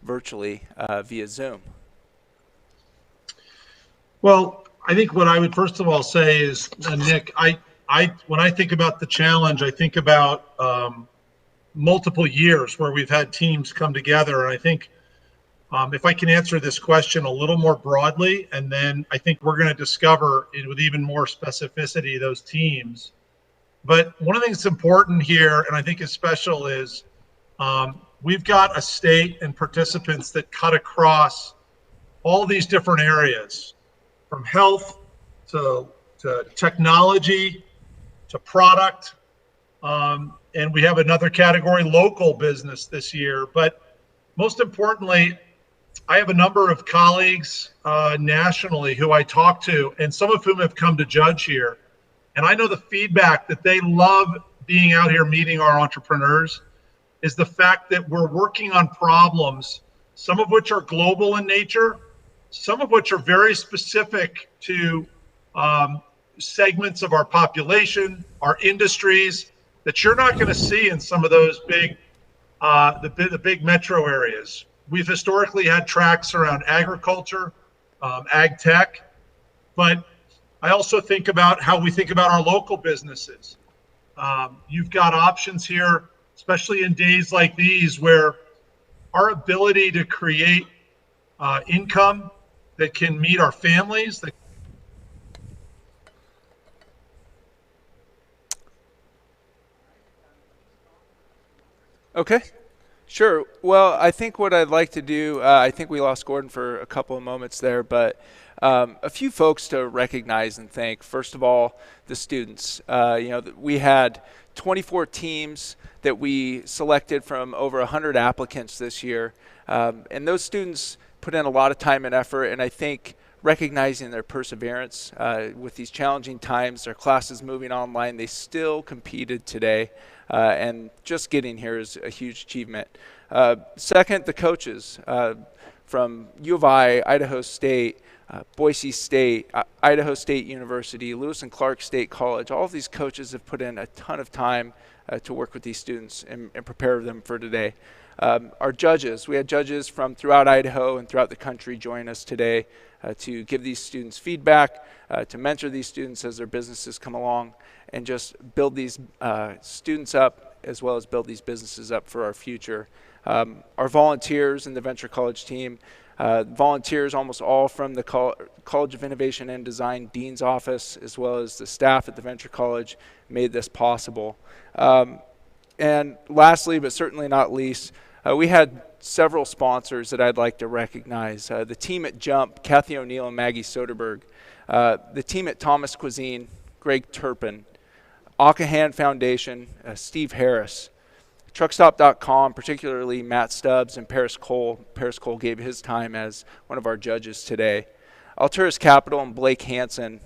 virtually via Zoom. Well, I think what I would first of all say is, Nick, when I think about the challenge, I think about multiple years where we've had teams come together. And I think if I can answer this question a little more broadly, and then I think we're going to discover it with even more specificity those teams. But one of the things that's important here, and I think is special, is we've got a state and participants that cut across all these different areas, from health to technology to product. And we have another category, local business, this year. But most importantly, I have a number of colleagues nationally who I talk to, and some of whom have come to judge here. And I know the feedback that they love being out here meeting our entrepreneurs is the fact that we're working on problems, some of which are global in nature, some of which are very specific to segments of our population, our industries, that you're not going to see in some of those big, the big metro areas. We've historically had tracks around agriculture, ag tech, but I also think about how we think about our local businesses. You've got options here, especially in days like these, where our ability to create income that can meet our families. Okay. Sure. Well, I think what I'd like to do, I think we lost Gordon for a couple of moments there, but a few folks to recognize and thank. First of all, the students. We had 24 teams that we selected from over 100 applicants this year, and those students put in a lot of time and effort, and I think recognizing their perseverance with these challenging times, their classes moving online, they still competed today. And just getting here is a huge achievement. Second, the coaches from U of I, Idaho State, Boise State, Idaho State University, Lewis and Clark State College. All of these coaches have put in a ton of time to work with these students and prepare them for today. Our judges, we had judges from throughout Idaho and throughout the country join us today to give these students feedback, to mentor these students as their businesses come along, and just build these students up as well as build these businesses up for our future. Our volunteers in the Venture College team, volunteers almost all from the College of Innovation and Design Dean's Office, as well as the staff at the Venture College, made this possible. And lastly, but certainly not least, we had several sponsors that I'd like to recognize. The team at Jump, Kathy O'Neill and Maggie Soderberg. The team at Thomas Cuisine, Greg Turpin. Occahan Foundation, Steve Harris. Truckstop.com, particularly Matt Stubbs and Paris Cole. Paris Cole gave his time as one of our judges today. Alturas Capital and Blake Hansen,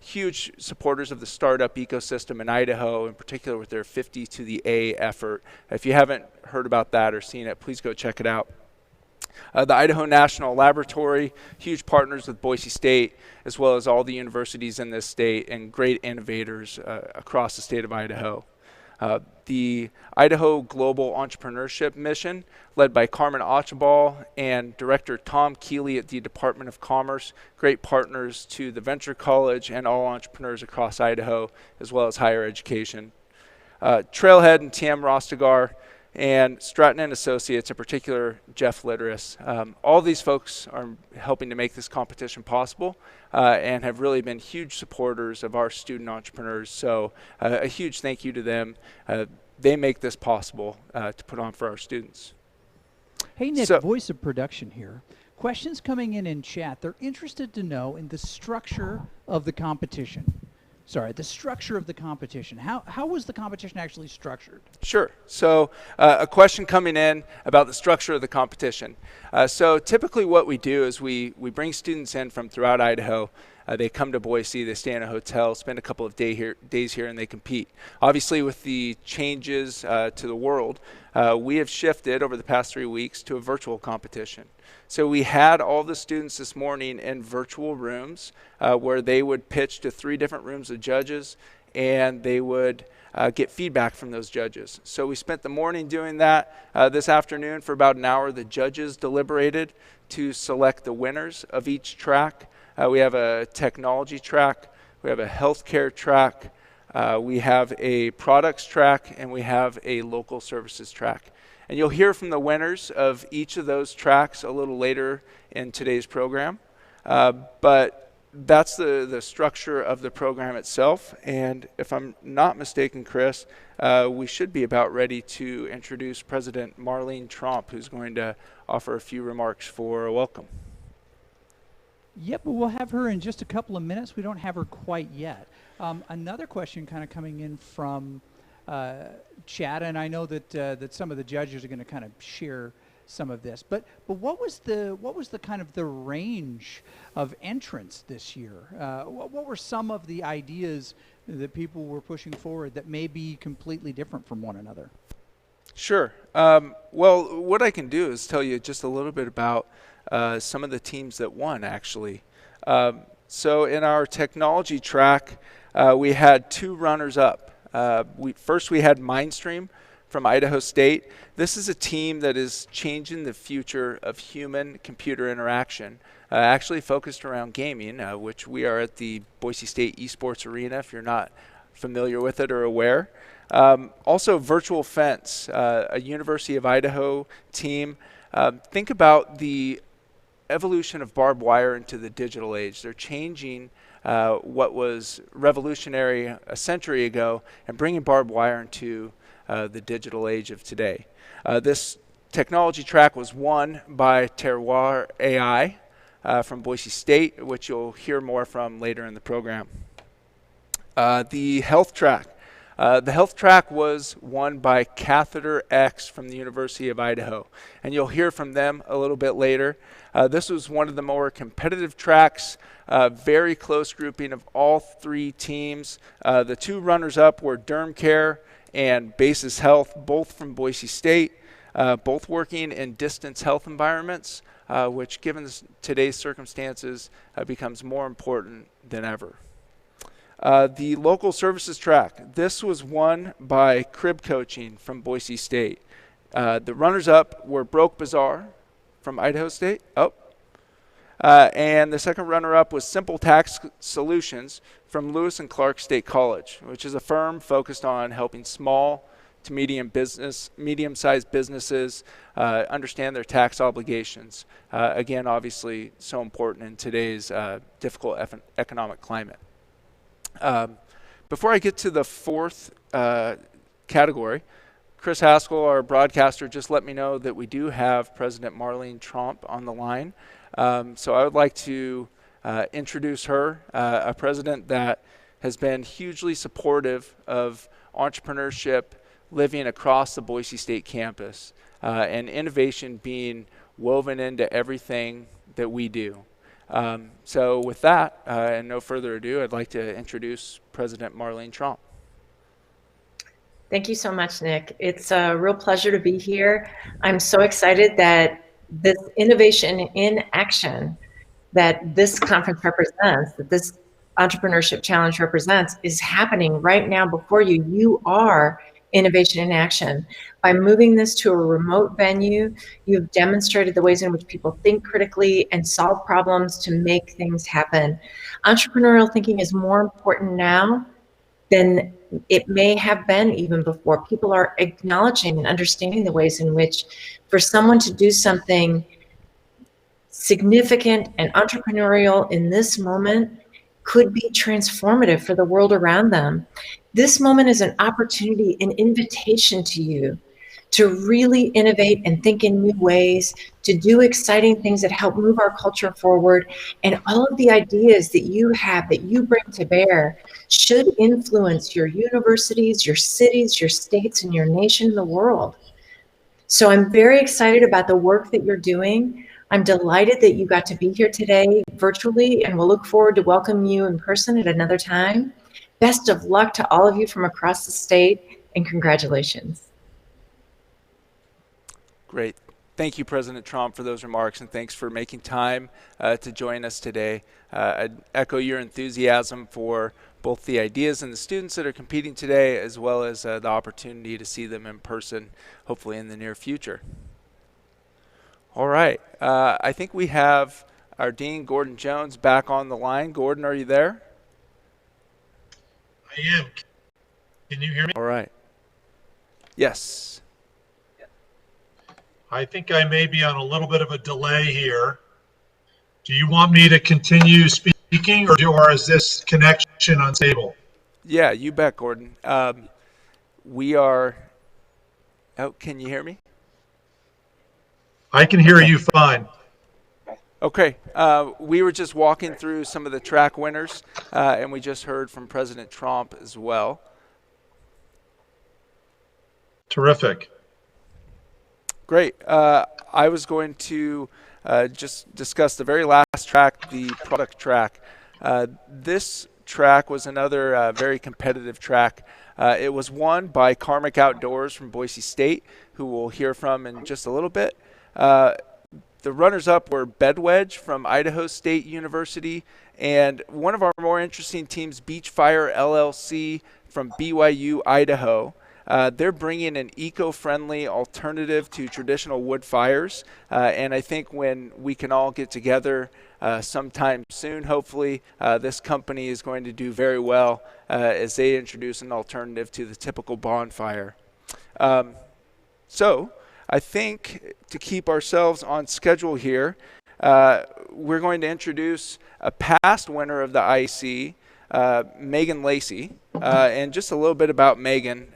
huge supporters of the startup ecosystem in Idaho, in particular with their 50 to the A effort. If you haven't heard about that or seen it, please go check it out. The Idaho National Laboratory, huge partners with Boise State, as well as all the universities in this state and great innovators across the state of Idaho. The Idaho Global Entrepreneurship Mission, led by Carmen Archibald and Director Tom Keeley at the Department of Commerce, great partners to the Venture College and all entrepreneurs across Idaho, as well as higher education. Trailhead and TM Rostegar, and Stratton and Associates, in particular Jeff Litteris. All these folks are helping to make this competition possible and have really been huge supporters of our student entrepreneurs. So a huge thank you to them. They make this possible to put on for our students. Hey, Nick, voice of production here. Questions coming in chat. They're interested to know in the structure of the competition. Sorry, the structure of the competition. How was the competition actually structured? Sure. So a question coming in about the structure of the competition. So typically what we do is we bring students in from throughout Idaho. They come to Boise, they stay in a hotel, spend a couple of days here, and they compete. Obviously, with the changes to the world, we have shifted over the past 3 weeks to a virtual competition. So we had all the students this morning in virtual rooms where they would pitch to 3 different rooms of judges, and they would get feedback from those judges. So we spent the morning doing that. This afternoon, for about an hour, the judges deliberated to select the winners of each track. We have a technology track, we have a healthcare track, we have a products track, and we have a local services track. And you'll hear from the winners of each of those tracks a little later in today's program. But that's the structure of the program itself. And if I'm not mistaken, Chris, we should be about ready to introduce President Marlene Tromp, who's going to offer a few remarks for a welcome. Yep, well, we'll have her in just a couple of minutes. We don't have her quite yet. Another question kind of coming in from chat, and I know that some of the judges are going to kind of share some of this. But what was the kind of the range of entrants this year? What were some of the ideas that people were pushing forward that may be completely different from one another? Sure. Well, what I can do is tell you just a little bit about some of the teams that won, actually. So in our technology track, we had 2 runners up. First, we had Mindstream from Idaho State. This is a team that is changing the future of human-computer interaction, actually focused around gaming, which we are at the Boise State Esports Arena, if you're not familiar with it or aware. Also, Virtual Fence, a University of Idaho team. Think about the evolution of barbed wire into the digital age. They're changing what was revolutionary a century ago and bringing barbed wire into the digital age of today. This technology track was won by Terroir AI from Boise State, which you'll hear more from later in the program. The health track. The health track was won by Catheter X from the University of Idaho, and you'll hear from them a little bit later. This was one of the more competitive tracks, very close grouping of all 3 teams. The 2 runners-up were DermCare and Basis Health, both from Boise State, both working in distance health environments, which given today's circumstances becomes more important than ever. The local services track, this was won by Crib Coaching from Boise State. The runners-up were Broke Bazaar from Idaho State. And the second runner-up was Simple Tax Solutions from Lewis and Clark State College, which is a firm focused on helping small to medium-sized businesses understand their tax obligations. Again, obviously, so important in today's difficult economic climate. Before I get to the 4th category, Chris Haskell, our broadcaster, just let me know that we do have President Marlene Tromp on the line. So I would like to introduce her, a president that has been hugely supportive of entrepreneurship living across the Boise State campus, and innovation being woven into everything that we do. So with that, and no further ado, I'd like to introduce President Marlene Tromp. Thank you so much, Nick. It's a real pleasure to be here. I'm so excited that this innovation in action that this conference represents, that this entrepreneurship challenge represents, is happening right now before you. You are innovation in action. By moving this to a remote venue, you've demonstrated the ways in which people think critically and solve problems to make things happen. Entrepreneurial thinking is more important now than it may have been even before. People are acknowledging and understanding the ways in which for someone to do something significant and entrepreneurial in this moment could be transformative for the world around them. This moment is an opportunity, an invitation to you to really innovate and think in new ways, to do exciting things that help move our culture forward. And all of the ideas that you have, that you bring to bear, should influence your universities, your cities, your states, and your nation and the world. So I'm very excited about the work that you're doing. I'm delighted that you got to be here today virtually, and we'll look forward to welcoming you in person at another time. Best of luck to all of you from across the state, and congratulations. Great. thank you, President Trump, for those remarks, and thanks for making time to join us today. I'd echo your enthusiasm for both the ideas and the students that are competing today, as well as the opportunity to see them in person, hopefully in the near future. All right. I think we have our Dean, Gordon Jones, back on the line. Gordon, are you there? I am. Can you hear me? All right. Yes. I think I may be on a little bit of a delay here. Do you want me to continue speaking, or is this connection unstable? Yeah, you bet, Gordon. We are. Oh, can you hear me? I can hear Okay. you fine. Okay. We were just walking through some of the track winners, and we just heard from President Trump as well. Terrific. Great. I was going to just discuss the very last track, the product track. This track was another very competitive track. It was won by Carmick Outdoors from Boise State, who we'll hear from in just a little bit. The runners-up were Bedwedge from Idaho State University, and one of our more interesting teams, Beachfire LLC from BYU, Idaho. They're bringing an eco-friendly alternative to traditional wood fires, and I think when we can all get together sometime soon, hopefully, this company is going to do very well as they introduce an alternative to the typical bonfire. So I think to keep ourselves on schedule here, we're going to introduce a past winner of the IEC, Megan Lacey, and just a little bit about Megan.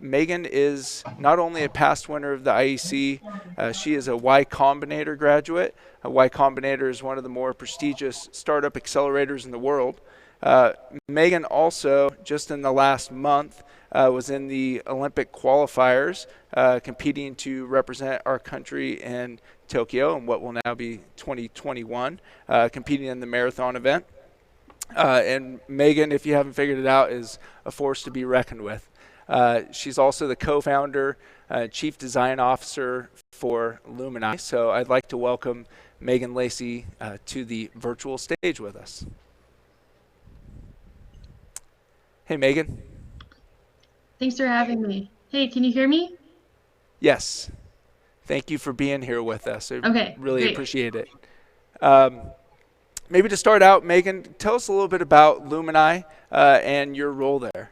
Megan is not only a past winner of the IEC, she is a Y Combinator graduate. Y Combinator is one of the more prestigious startup accelerators in the world. Megan also, just in the last month, was in the Olympic qualifiers, competing to represent our country in Tokyo in what will now be 2021, competing in the marathon event. And Megan, if you haven't figured it out, is a force to be reckoned with. She's also the co-founder, chief design officer for Lumini. So I'd like to welcome Megan Lacey to the virtual stage with us. Hey, Megan. Thanks for having me. Hey, can you hear me? Yes. Thank you for being here with us. I Okay, really great. appreciate it. Maybe to start out, Megan, tell us a little bit about Lumini and your role there.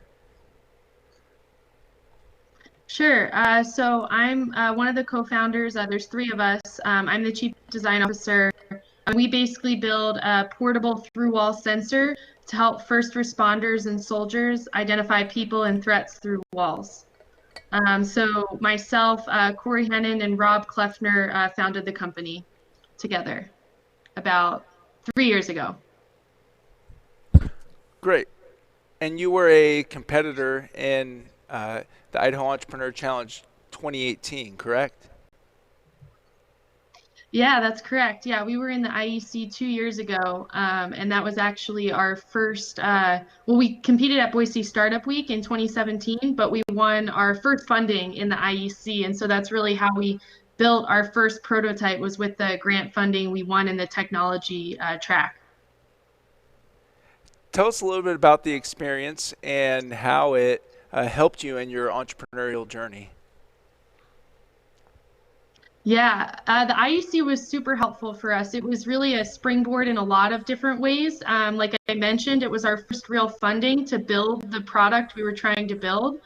Sure. So I'm one of the co-founders. There's three of us. I'm the chief design officer. We basically build a portable through-wall sensor to help first responders and soldiers identify people and threats through walls. So myself, Corey Hennon, and Rob Kleffner founded the company together about 3 years ago. Great. And you were a competitor in the Idaho Entrepreneur Challenge 2018, correct? Yeah, that's correct. Yeah, we were in the IEC 2 years ago, and that was actually our first. Well, we competed at Boise Startup Week in 2017, but we won our first funding in the IEC, and so that's really how we built our first prototype, was with the grant funding we won in the technology track. Tell us a little bit about the experience and how it helped you in your entrepreneurial journey. Yeah, the IUC was super helpful for us. It was really a springboard in a lot of different ways. Like I mentioned, it was our first real funding to build the product we were trying to build.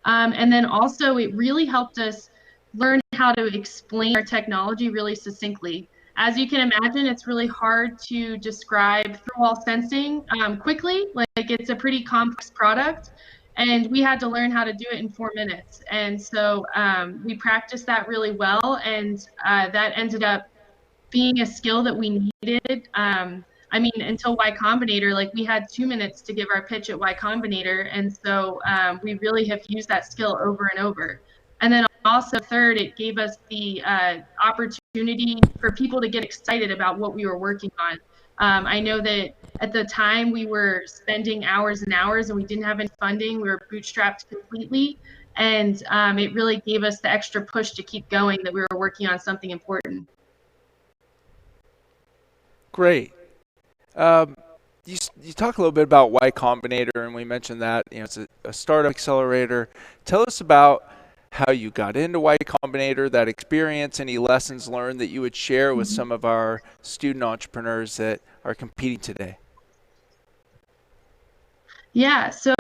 And then also it really helped us learn how to explain our technology really succinctly. As you can imagine, it's really hard to describe through-wall sensing quickly. Like it's a pretty complex product. And we had to learn how to do it in 4 minutes. And so we practiced that really well. And that ended up being a skill that we needed. I mean, until Y Combinator, like we had 2 minutes to give our pitch at Y Combinator. And so we really have used that skill over and over. And then also third, it gave us the opportunity for people to get excited about what we were working on. I know that at the time we were spending hours and hours and we didn't have any funding. We were bootstrapped completely. And it really gave us the extra push to keep going, that we were working on something important. Great. Um, you talk a little bit about Y Combinator, and we mentioned that it's a startup accelerator. Tell us about how you got into Y Combinator, that experience, any lessons learned that you would share with some of our student entrepreneurs that are competing today. Yeah, so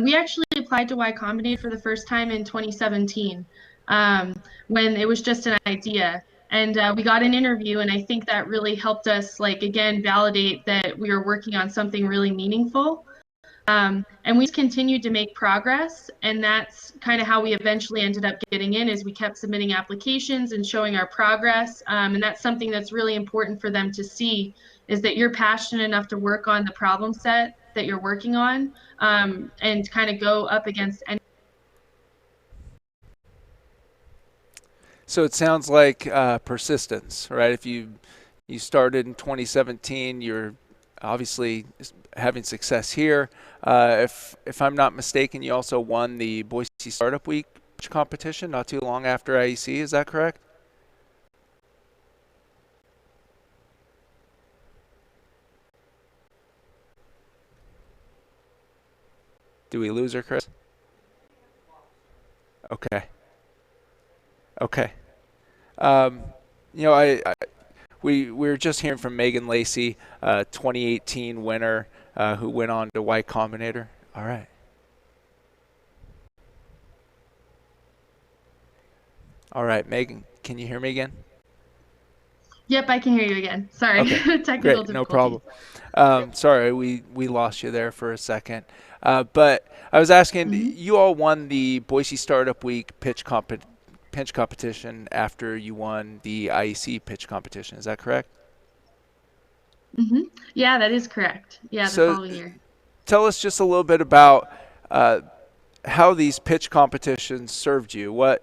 we actually applied to Y Combinator for the first time in 2017, when it was just an idea. And we got an interview, and I think that really helped us, like, again, validate that we were working on something really meaningful. And we continued to make progress, and that's kind of how we eventually ended up getting in, is we kept submitting applications and showing our progress. And that's something that's really important for them to see, is that you're passionate enough to work on the problem set that you're working on, and kind of go up against any. So it sounds like persistence, right? If you started in 2017, you're obviously having success here. If I'm not mistaken, you also won the Boise Startup Week competition not too long after IEC. Is that correct? Do we lose her, Chris? Okay. Okay. Um, we were just hearing from Megan Lacey, 2018 winner, who went on to Y Combinator. All right. All right, Megan, can you hear me again? Yep, I can hear you again. Sorry, Okay, technical great, no difficulties. problem. Sorry, we lost you there for a second. But I was asking, you all won the Boise Startup Week pitch competition after you won the IEC pitch competition. Is that correct? Yeah, that is correct. Yeah, the So following year. tell us just a little bit about how these pitch competitions served you. What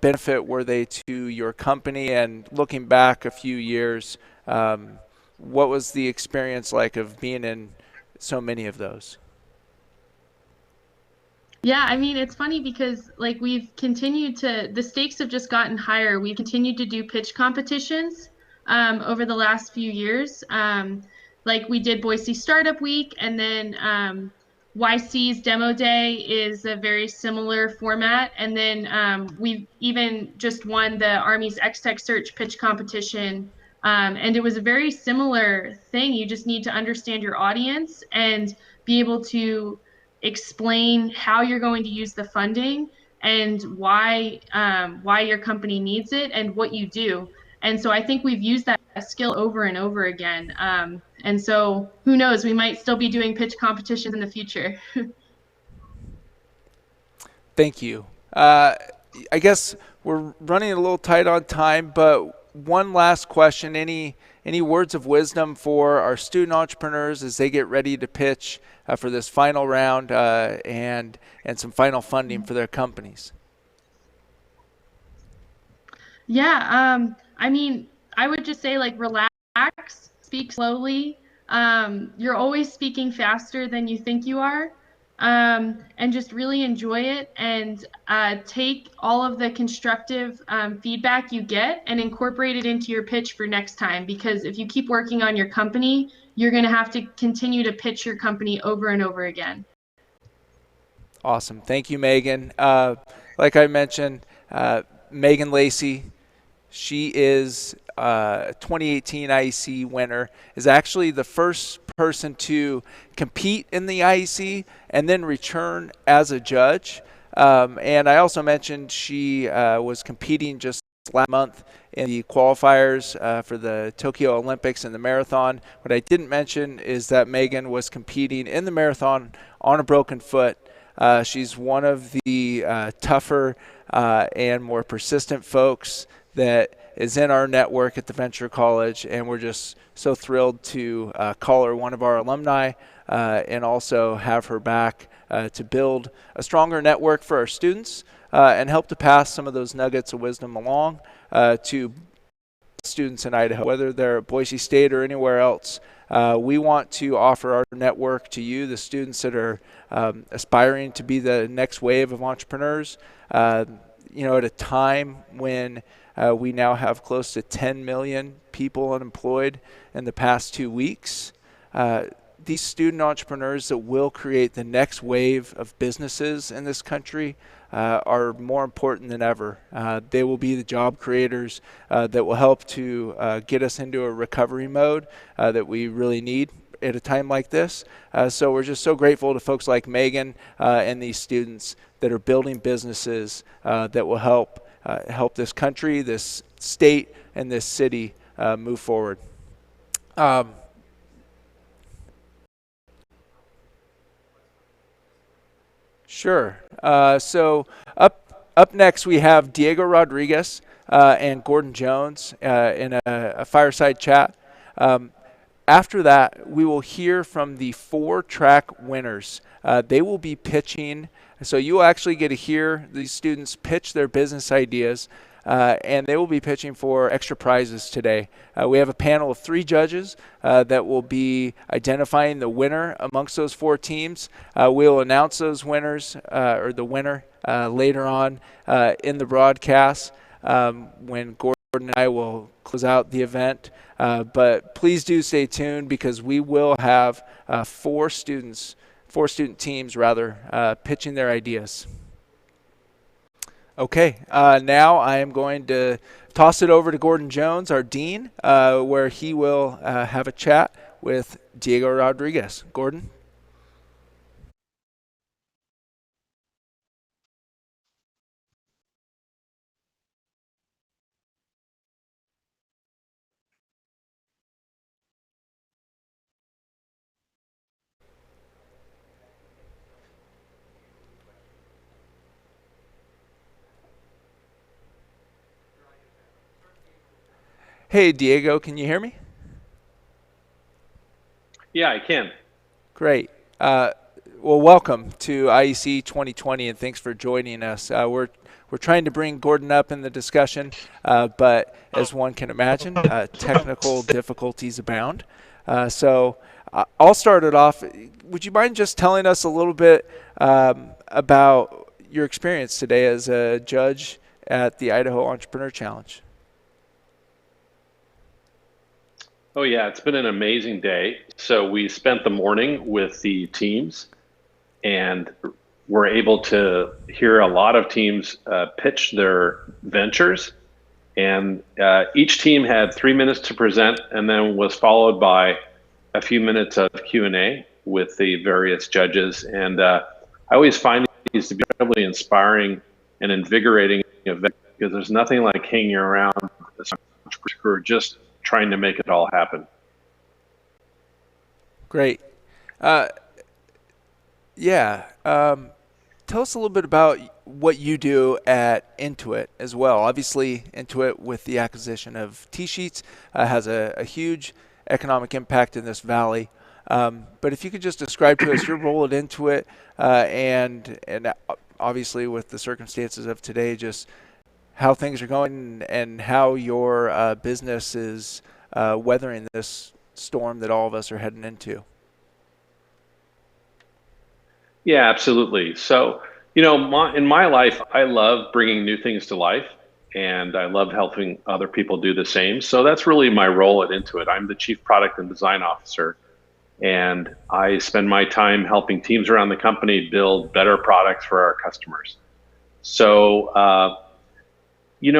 benefit were they to your company? And looking back a few years, what was the experience like of being in so many of those? Yeah, I mean, it's funny because, like, we've continued to, the stakes have just gotten higher. We've continued to do pitch competitions over the last few years. Like, we did Boise Startup Week, and then YC's Demo Day is a very similar format. And then we've even just won the Army's X-Tech Search pitch competition. And it was a very similar thing. You just need to understand your audience and be able to explain how you're going to use the funding and why your company needs it and what you do. And so I think we've used that skill over and over again. And so who knows, we might still be doing pitch competitions in the future. Thank you. I guess we're running a little tight on time, but one last question. Any words of wisdom for our student entrepreneurs as they get ready to pitch for this final round and some final funding for their companies? Yeah, I mean, I would just say, like, relax, speak slowly. You're always speaking faster than you think you are. And just really enjoy it, and take all of the constructive feedback you get and incorporate it into your pitch for next time. Because if you keep working on your company, you're going to have to continue to pitch your company over and over again. Awesome. Thank you, Megan. Like I mentioned, Megan Lacey, she is a 2018 IEC winner, is actually the first person to compete in the IEC and then return as a judge. And I also mentioned she was competing just last month in the qualifiers for the Tokyo Olympics and the marathon. What I didn't mention is that Megan was competing in the marathon on a broken foot. She's one of the tougher and more persistent folks that is in our network at the Venture College, and we're just so thrilled to call her one of our alumni and also have her back to build a stronger network for our students and help to pass some of those nuggets of wisdom along to students in Idaho, whether they're at Boise State or anywhere else. We want to offer our network to you, the students that are aspiring to be the next wave of entrepreneurs. At a time when we now have close to 10 million people unemployed in the past 2 weeks. These student entrepreneurs that will create the next wave of businesses in this country are more important than ever. They will be the job creators that will help to get us into a recovery mode that we really need at a time like this. So we're just so grateful to folks like Megan and these students that are building businesses that will help this country, this state, and this city move forward. Sure. So up next we have Diego Rodriguez and Gordon Jones in a fireside chat. After that, we will hear from the 4-track winners. They will be pitching, so you will actually get to hear these students pitch their business ideas, and they will be pitching for extra prizes today. We have a panel of 3 judges that will be identifying the winner amongst those 4 teams. We'll announce those winners, or the winner, later on in the broadcast when Gordon and I will close out the event. But please do stay tuned because we will have 4 student teams pitching their ideas. Okay, now I am going to toss it over to Gordon Jones, our dean, where he will have a chat with Diego Rodriguez. Gordon? Hey, Diego, can you hear me? Yeah, I can. Great. Well, welcome to IEC 2020, and thanks for joining us. We're trying to bring Gordon up in the discussion, but as one can imagine, technical difficulties abound. So I'll start it off. Would you mind just telling us a little bit about your experience today as a judge at the Idaho Entrepreneur Challenge? Oh yeah, it's been an amazing day. So we spent the morning with the teams and were able to hear a lot of teams pitch their ventures. And each team had 3 minutes to present and then was followed by a few minutes of Q&A with the various judges. And I always find these to be incredibly inspiring and invigorating event because there's nothing like hanging around who are just trying to make it all happen. Great. Tell us a little bit about what you do at Intuit as well. Obviously, Intuit, with the acquisition of T-Sheets, has a huge economic impact in this valley. But if you could just describe to us your role at Intuit and obviously with the circumstances of today, just how things are going and how your business is weathering this storm that all of us are heading into. Yeah, absolutely. So, in my life, I love bringing new things to life, and I love helping other people do the same. So that's really my role at Intuit. I'm the Chief Product and Design Officer, and I spend my time helping teams around the company build better products for our customers. So,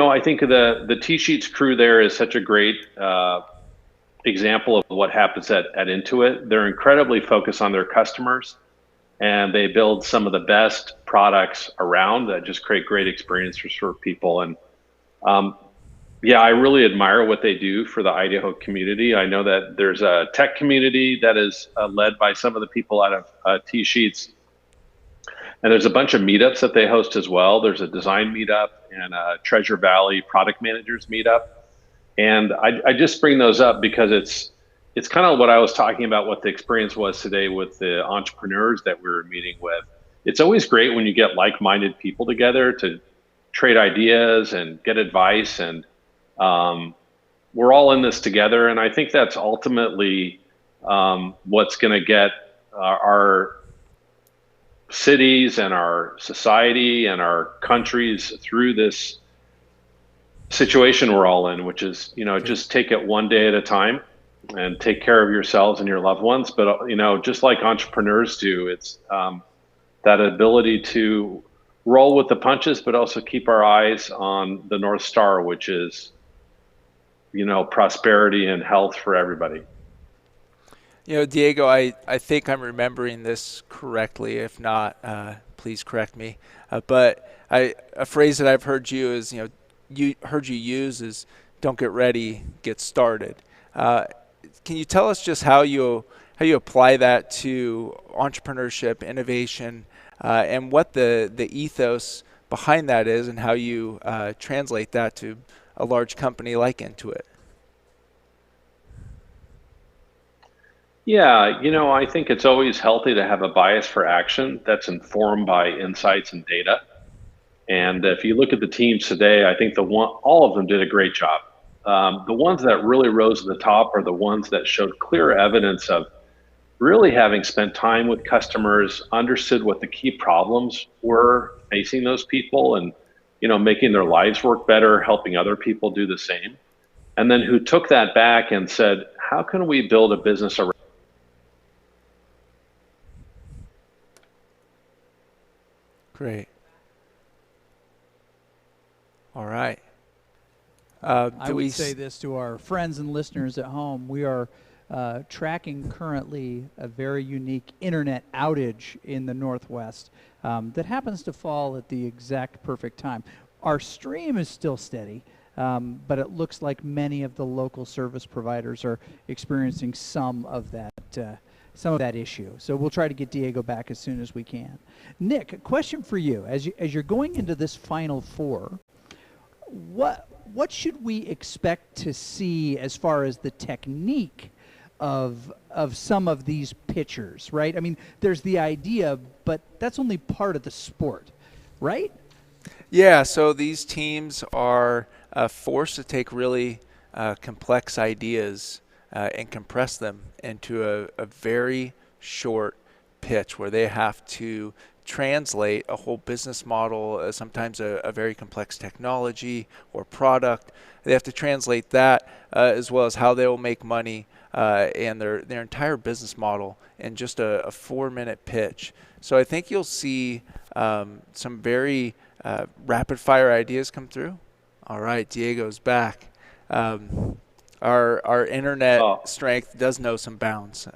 I think the T-Sheets crew there is such a great example of what happens at Intuit. They're incredibly focused on their customers, and they build some of the best products around that just create great experiences for people. And I really admire what they do for the Idaho community. I know that there's a tech community that is led by some of the people out of T-Sheets. And there's a bunch of meetups that they host as well. There's a design meetup and a Treasure Valley product managers meetup. And I just bring those up because it's kind of what I was talking about, what the experience was today with the entrepreneurs that we were meeting with. It's always great when you get like-minded people together to trade ideas and get advice. And we're all in this together. And I think that's ultimately what's going to get our cities and our society and our countries through this situation we're all in, which is, just take it one day at a time and take care of yourselves and your loved ones. But, just like entrepreneurs do, it's that ability to roll with the punches, but also keep our eyes on the North Star, which is, prosperity and health for everybody. Diego, I think I'm remembering this correctly. If not, please correct me. But a phrase that I've heard you use is "Don't get ready, get started." Can you tell us just how you apply that to entrepreneurship, innovation, and what the ethos behind that is, and how you translate that to a large company like Intuit? Yeah, I think it's always healthy to have a bias for action that's informed by insights and data. And if you look at the teams today, I think all of them did a great job. The ones that really rose to the top are the ones that showed clear evidence of really having spent time with customers, understood what the key problems were facing those people, and making their lives work better, helping other people do the same. And then who took that back and said, how can we build a business around? Great. All right. I would say this to our friends and listeners at home. We are tracking currently a very unique internet outage in the Northwest that happens to fall at the exact perfect time. Our stream is still steady, but it looks like many of the local service providers are experiencing some of that issue. So we'll try to get Diego back as soon as we can. Nick, a question for you. As you're going into this Final Four, what should we expect to see as far as the technique of some of these pitchers, right? I mean, there's the idea, but that's only part of the sport, right? Yeah, so these teams are forced to take really complex ideas and compress them into a very short pitch where they have to translate a whole business model, sometimes a very complex technology or product. They have to translate that as well as how they will make money and their entire business model in just a 4-minute pitch. So I think you'll see some very rapid fire ideas come through. All right, Diego's back. Our internet strength does know some bounds.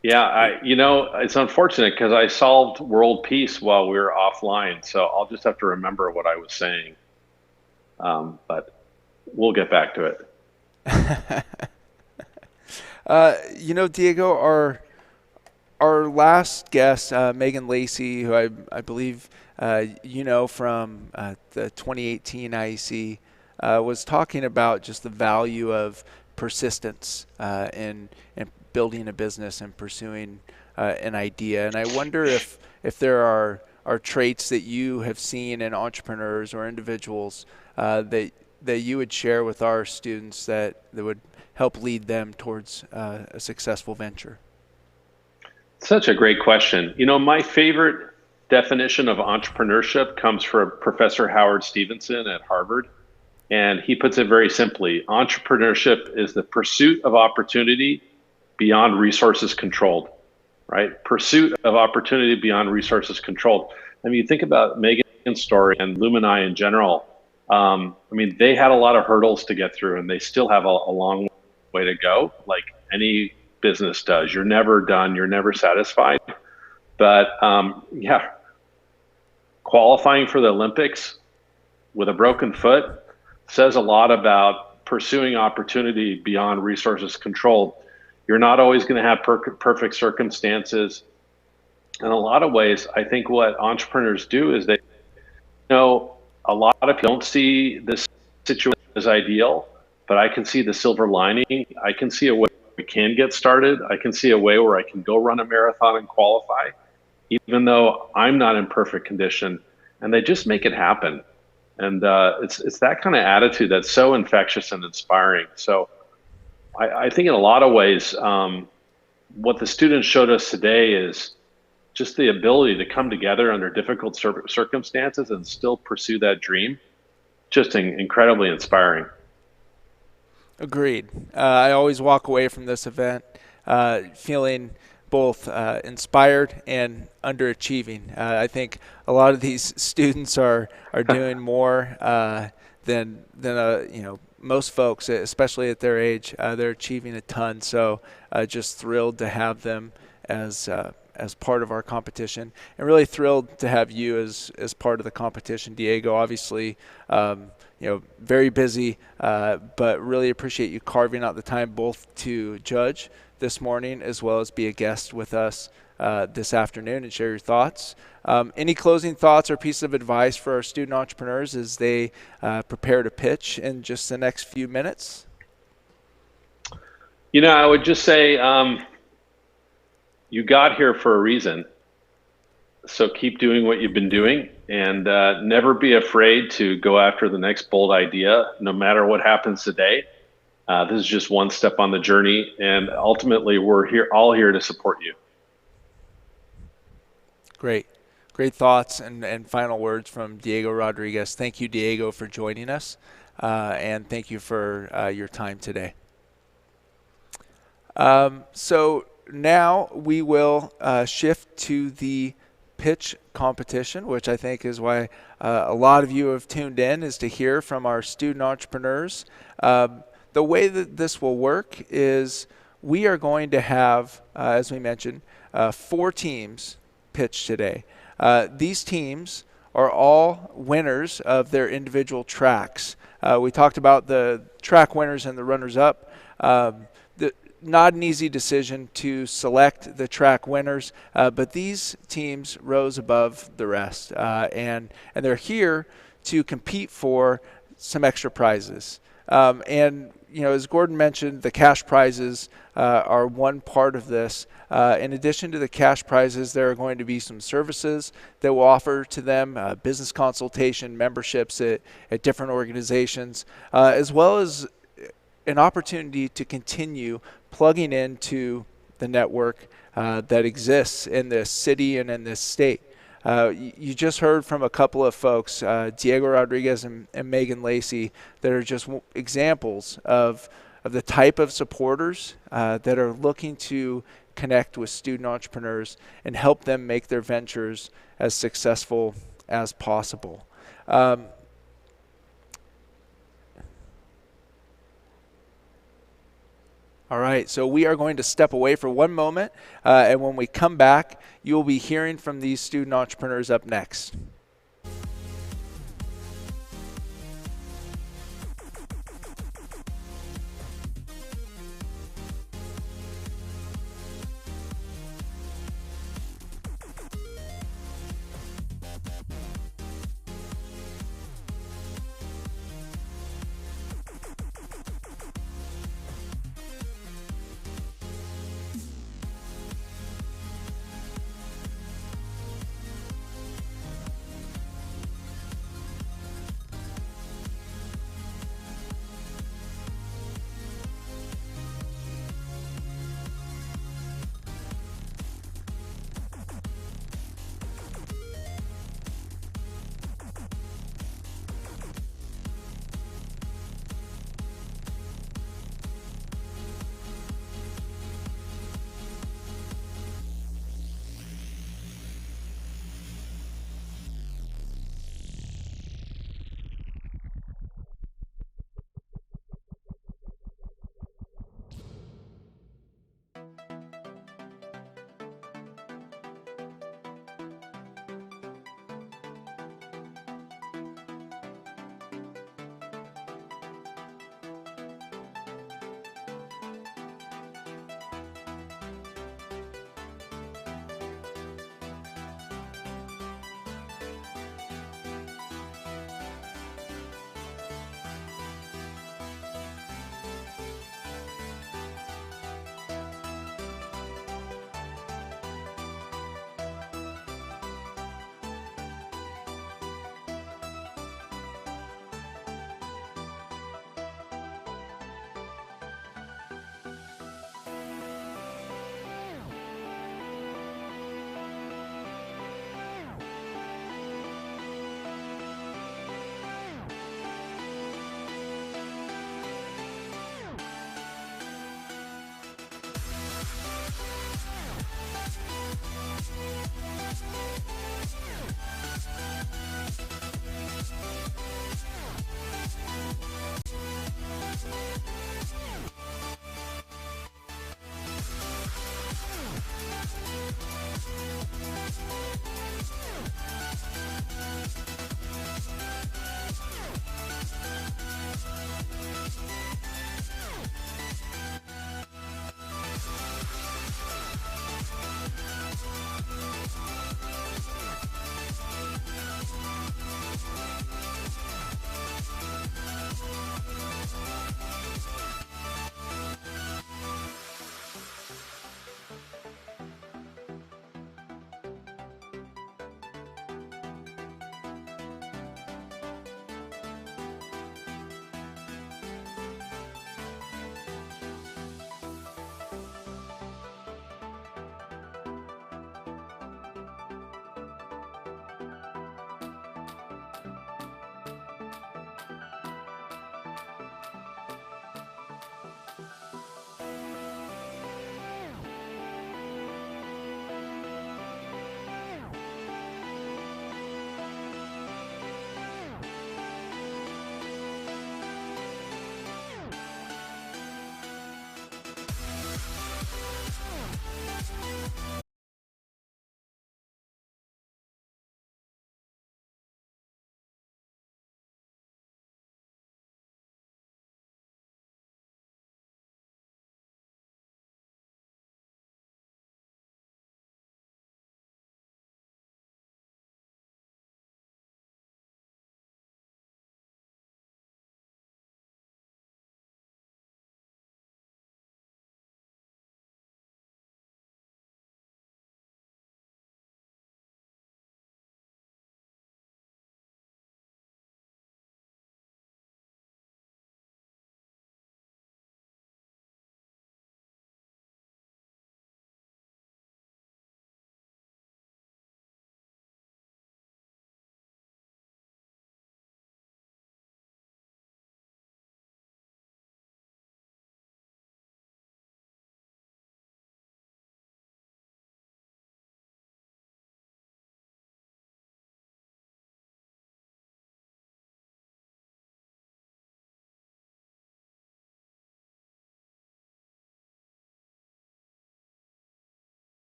Yeah, it's unfortunate because I solved world peace while we were offline, so I'll just have to remember what I was saying. But we'll get back to it. Diego, our last guest, Megan Lacey, who I believe from the 2018 IEC, was talking about just the value of persistence in building a business and pursuing an idea. And I wonder if there are traits that you have seen in entrepreneurs or individuals that you would share with our students that would help lead them towards a successful venture. Such a great question. My favorite definition of entrepreneurship comes from Professor Howard Stevenson at Harvard. And he puts it very simply: entrepreneurship is the pursuit of opportunity beyond resources controlled, right? Pursuit of opportunity beyond resources controlled. I mean, you think about Megan's story and Lumini in general. They had a lot of hurdles to get through, and they still have a long way to go, like any business does. You're never done. You're never satisfied. But qualifying for the Olympics with a broken foot says a lot about pursuing opportunity beyond resources controlled. You're not always going to have perfect circumstances. In a lot of ways, I think what entrepreneurs do is they a lot of people don't see this situation as ideal, but I can see the silver lining. I can see a way we can get started. I can see a way where I can go run a marathon and qualify, even though I'm not in perfect condition, and they just make it happen. And it's that kind of attitude that's so infectious and inspiring. So I think in a lot of ways, what the students showed us today is just the ability to come together under difficult circumstances and still pursue that dream. Just incredibly inspiring. Agreed. I always walk away from this event feeling both inspired and underachieving. I think a lot of these students are doing more than most folks, especially at their age. They're achieving a ton. So just thrilled to have them as part of our competition, and really thrilled to have you as part of the competition, Diego. Obviously, very busy, but really appreciate you carving out the time both to judge this morning as well as be a guest with us this afternoon and share your thoughts. Any closing thoughts or pieces of advice for our student entrepreneurs as they prepare to pitch in just the next few minutes? I would just say you got here for a reason. So keep doing what you've been doing, and never be afraid to go after the next bold idea, no matter what happens today. This is just one step on the journey, and ultimately we're all here to support you. Great thoughts and final words from Diego Rodriguez. Thank you, Diego, for joining us, and thank you for your time today. So now we will shift to the pitch competition, which I think is why a lot of you have tuned in, is to hear from our student entrepreneurs. The way that this will work is we are going to have, as we mentioned, 4 teams pitch today. These teams are all winners of their individual tracks. We talked about the track winners and the runners-up. Not an easy decision to select the track winners, but these teams rose above the rest, and they're here to compete for some extra prizes. And as Gordon mentioned, the cash prizes are one part of this. In addition to the cash prizes, there are going to be some services that we'll offer to them, business consultation, memberships at different organizations, as well as an opportunity to continue plugging into the network that exists in this city and in this state. You just heard from a couple of folks, Diego Rodriguez and Megan Lacey, that are just examples of the type of supporters that are looking to connect with student entrepreneurs and help them make their ventures as successful as possible. All right, so we are going to step away for one moment, and when we come back, you will be hearing from these student entrepreneurs up next.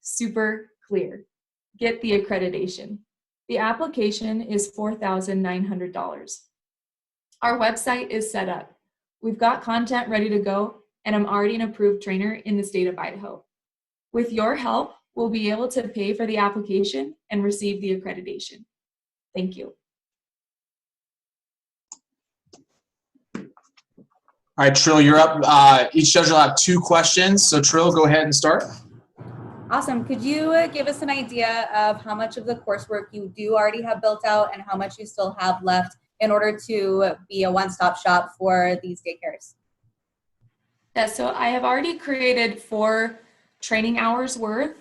super clear. Get the accreditation. The application is $4,900. Our website is set up. We've got content ready to go, and I'm already an approved trainer in the state of Idaho. With your help, we'll be able to pay for the application and receive the accreditation. Thank you. All right, Trill, you're up. Each judge will have 2 questions. So Trill, go ahead and start. Awesome. Could you give us an idea of how much of the coursework you do already have built out and how much you still have left in order to be a one-stop shop for these daycares? Yeah, so I have already created 4 training hours worth.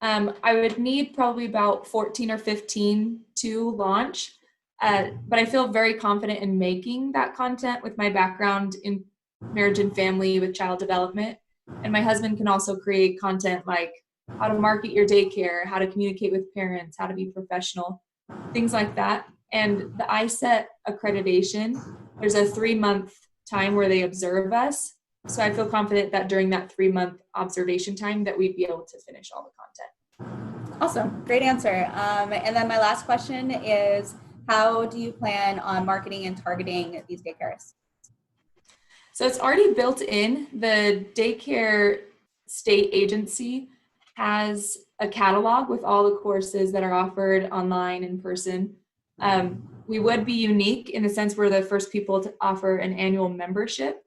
I would need probably about 14 or 15 to launch, but I feel very confident in making that content with my background in marriage and family with child development. And my husband can also create content like how to market your daycare, how to communicate with parents, how to be professional, things like that. And the ISET accreditation, there's a 3-month time where they observe us. So I feel confident that during that 3-month observation time that we'd be able to finish all the content. Awesome. Great answer. And then my last question is, how do you plan on marketing and targeting these daycares? So it's already built in. The daycare state agency has a catalog with all the courses that are offered online, in person. We would be unique in the sense we're the first people to offer an annual membership.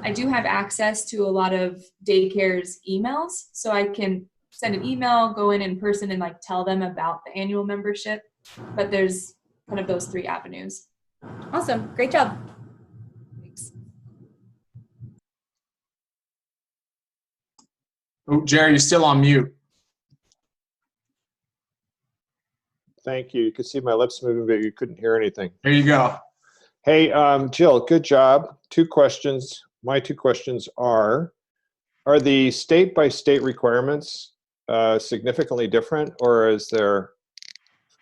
I do have access to a lot of daycare's emails, so I can send an email, go in person, and like tell them about the annual membership. But there's kind of those 3 avenues. Awesome. Great job. Thanks. Oh, Jerry, you're still on mute. Thank you. You could see my lips moving, but you couldn't hear anything. There you go. Hey, Jill, good job. 2 questions. My 2 questions are the state-by-state requirements significantly different, or is there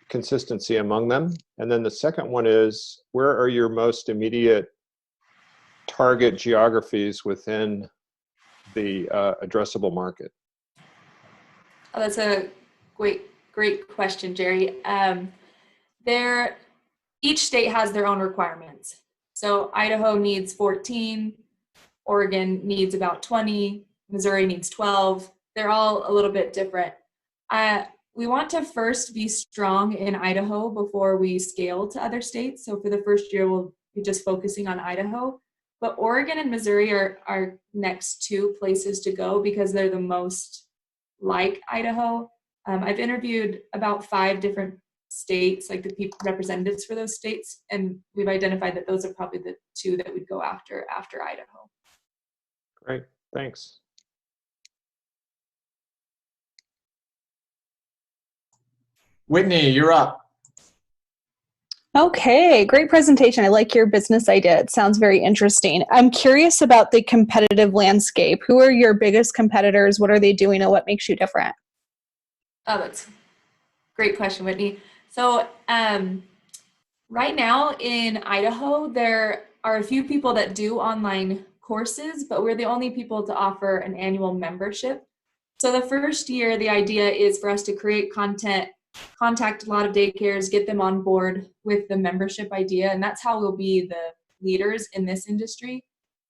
consistency among them? And then the second one is, where are your most immediate target geographies within the addressable market? Oh, that's a great question, Jerry. Each state has their own requirements. So Idaho needs 14, Oregon needs about 20, Missouri needs 12. They're all a little bit different. We want to first be strong in Idaho before we scale to other states. So for the first year, we'll be just focusing on Idaho. But Oregon and Missouri are our next 2 places to go because they're the most like Idaho. I've interviewed about 5 different states, like the representatives for those states, and we've identified that those are probably the 2 that we'd go after Idaho. Great, thanks. Whitney, you're up. Okay, great presentation. I like your business idea. It sounds very interesting. I'm curious about the competitive landscape. Who are your biggest competitors? What are they doing and what makes you different? Oh, that's a great question, Whitney. So right now in Idaho, there are a few people that do online courses, but we're the only people to offer an annual membership. So the first year, the idea is for us to create content, contact a lot of daycares, get them on board with the membership idea, and that's how we'll be the leaders in this industry.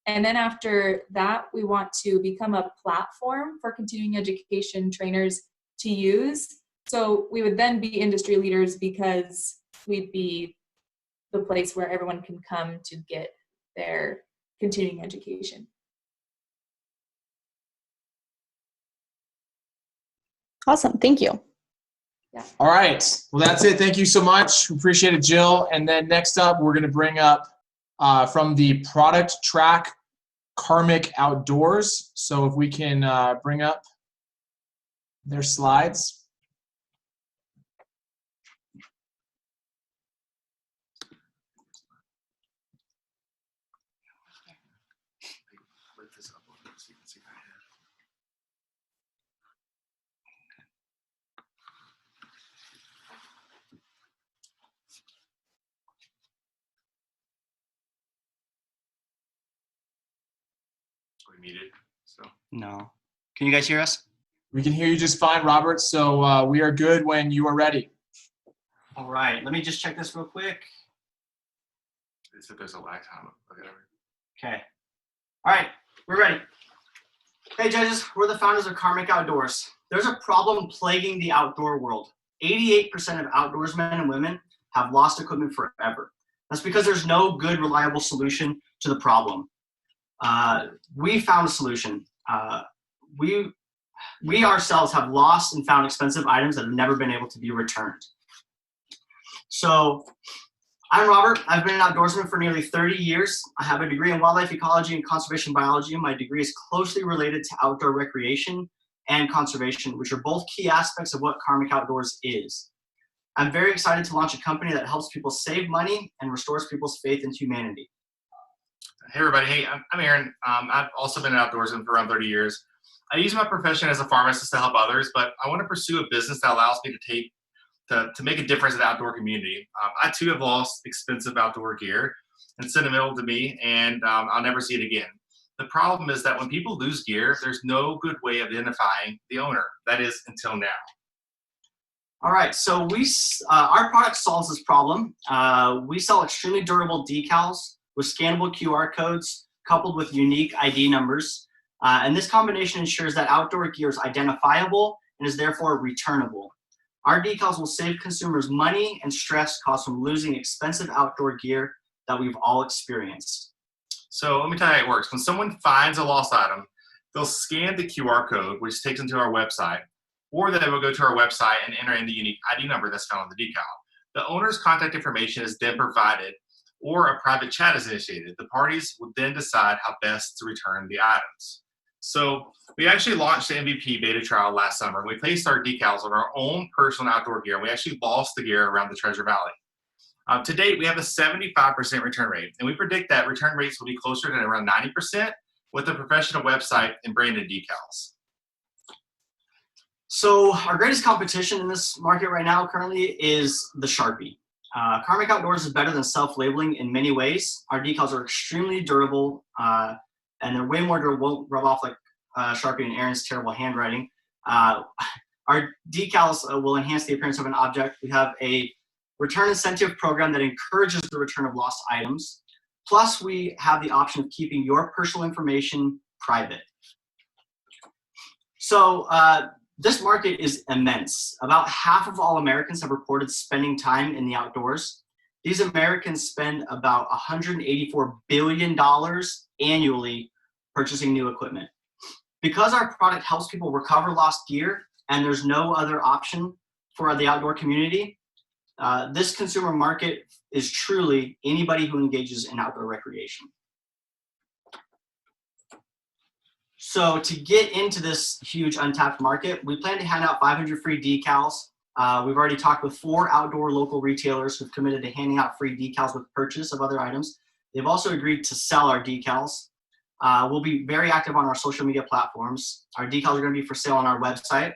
And then after that, we want to become a platform for continuing education trainers to use. So we would then be industry leaders because we'd be the place where everyone can come to get their continuing education. Awesome, thank you. Yeah. All right, well, that's it. Thank you so much. We appreciate it, Jill. And then next up, we're going to bring up from the product track, Karmic Outdoors. So if we can bring up their slides. Muted. So no. Can you guys hear us? We can hear you just fine, Robert. So we are good when you are ready. All right, let me just check this real quick. There's a lag time. Okay. All right, we're ready. Hey judges, we're the founders of Karmic Outdoors. There's a problem plaguing the outdoor world. 88% of outdoorsmen and women have lost equipment forever. That's because there's no good, reliable solution to the problem. We found a solution. We ourselves have lost and found expensive items that have never been able to be returned. So I'm Robert. I've been an outdoorsman for nearly 30 years. I have a degree in wildlife ecology and conservation biology. My degree is closely related to outdoor recreation and conservation, which are both key aspects of what Karmic Outdoors is. I'm very excited to launch a company that helps people save money and restores people's faith in humanity. Hey everybody, hey, I'm Aaron. I've also been an outdoorsman for around 30 years. I use my profession as a pharmacist to help others, but I want to pursue a business that allows me to make a difference in the outdoor community. I too have lost expensive outdoor gear and sentimental to me, and I'll never see it again. The problem is that when people lose gear, there's no good way of identifying the owner. That is, until now. All right, so our product solves this problem. We sell extremely durable decals with scannable QR codes coupled with unique ID numbers. And this combination ensures that outdoor gear is identifiable and is therefore returnable. Our decals will save consumers money and stress caused from losing expensive outdoor gear that we've all experienced. So let me tell you how it works. When someone finds a lost item, they'll scan the QR code, which takes them to our website, or they will go to our website and enter in the unique ID number that's found on the decal. The owner's contact information is then provided, or a private chat is initiated. The parties will then decide how best to return the items. So we actually launched the MVP beta trial last summer. We placed our decals on our own personal outdoor gear. We actually lost the gear around the Treasure Valley. To date, we have a 75% return rate, and we predict that return rates will be closer to around 90% with a professional website and branded decals. So our greatest competition in this market right now currently is the Sharpie. Karmic Outdoors is better than self-labeling in many ways. Our decals are extremely durable, and they're way more durable, won't rub off like Sharpie and Aaron's terrible handwriting. Our decals will enhance the appearance of an object. We have a return incentive program that encourages the return of lost items. Plus, we have the option of keeping your personal information private. So this market is immense. About half of all Americans have reported spending time in the outdoors. These Americans spend about $184 billion annually purchasing new equipment. Because our product helps people recover lost gear and there's no other option for the outdoor community, this consumer market is truly anybody who engages in outdoor recreation. So to get into this huge untapped market, we plan to hand out 500 free decals. We've already talked with 4 outdoor local retailers who've committed to handing out free decals with purchase of other items. They've also agreed to sell our decals. We'll be very active on our social media platforms. Our decals are going to be for sale on our website.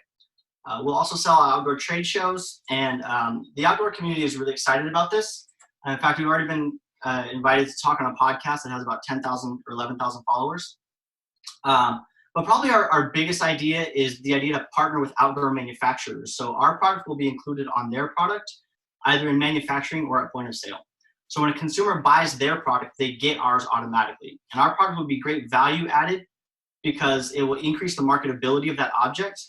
We'll also sell at outdoor trade shows, and the outdoor community is really excited about this. In fact, we've already been invited to talk on a podcast that has about 10,000 or 11,000 followers. But probably our biggest idea is the idea to partner with outdoor manufacturers. So our product will be included on their product, either in manufacturing or at point of sale. So when a consumer buys their product, they get ours automatically. And our product will be great value added because it will increase the marketability of that object.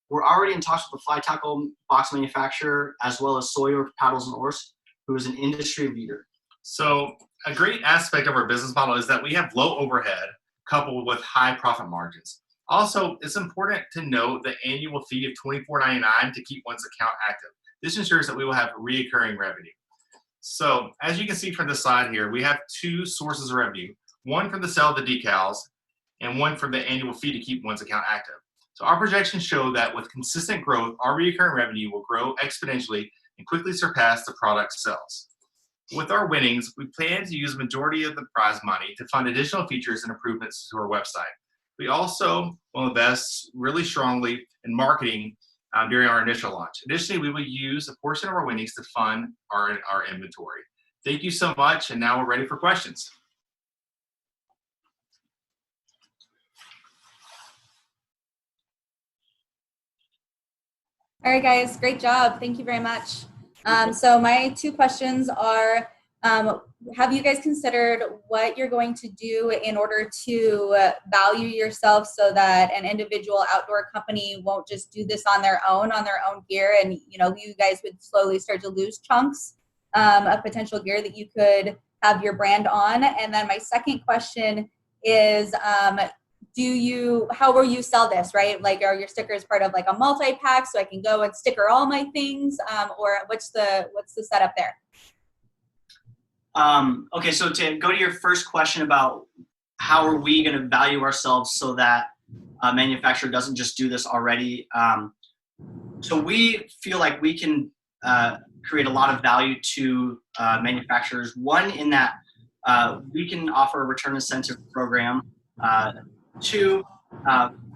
We're already in talks with the fly tackle box manufacturer, as well as Sawyer Paddles and Oars, who is an industry leader. So a great aspect of our business model is that we have low overhead coupled with high profit margins. Also, it's important to note the annual fee of $24.99 to keep one's account active. This ensures that we will have recurring revenue. So as you can see from the slide here, we have 2 sources of revenue, one from the sale of the decals and one from the annual fee to keep one's account active. So our projections show that with consistent growth, our recurring revenue will grow exponentially and quickly surpass the product sales. With our winnings, we plan to use the majority of the prize money to fund additional features and improvements to our website. We also will invest really strongly in marketing during our initial launch. Additionally, we will use a portion of our winnings to fund our inventory. Thank you so much, and now we're ready for questions. All right, guys, great job. Thank you very much. So my two questions are, have you guys considered what you're going to do in order to value yourself so that an individual outdoor company won't just do this on their own gear, and you guys would slowly start to lose chunks of potential gear that you could have your brand on? And then my second question is, how will you sell this, right? Like, are your stickers part of like a multi-pack so I can go and sticker all my things, or what's the setup there? Okay, so to go to your first question about how are we going to value ourselves so that a manufacturer doesn't just do this already. So we feel like we can create a lot of value to manufacturers. One, in that we can offer a return incentive program. Two,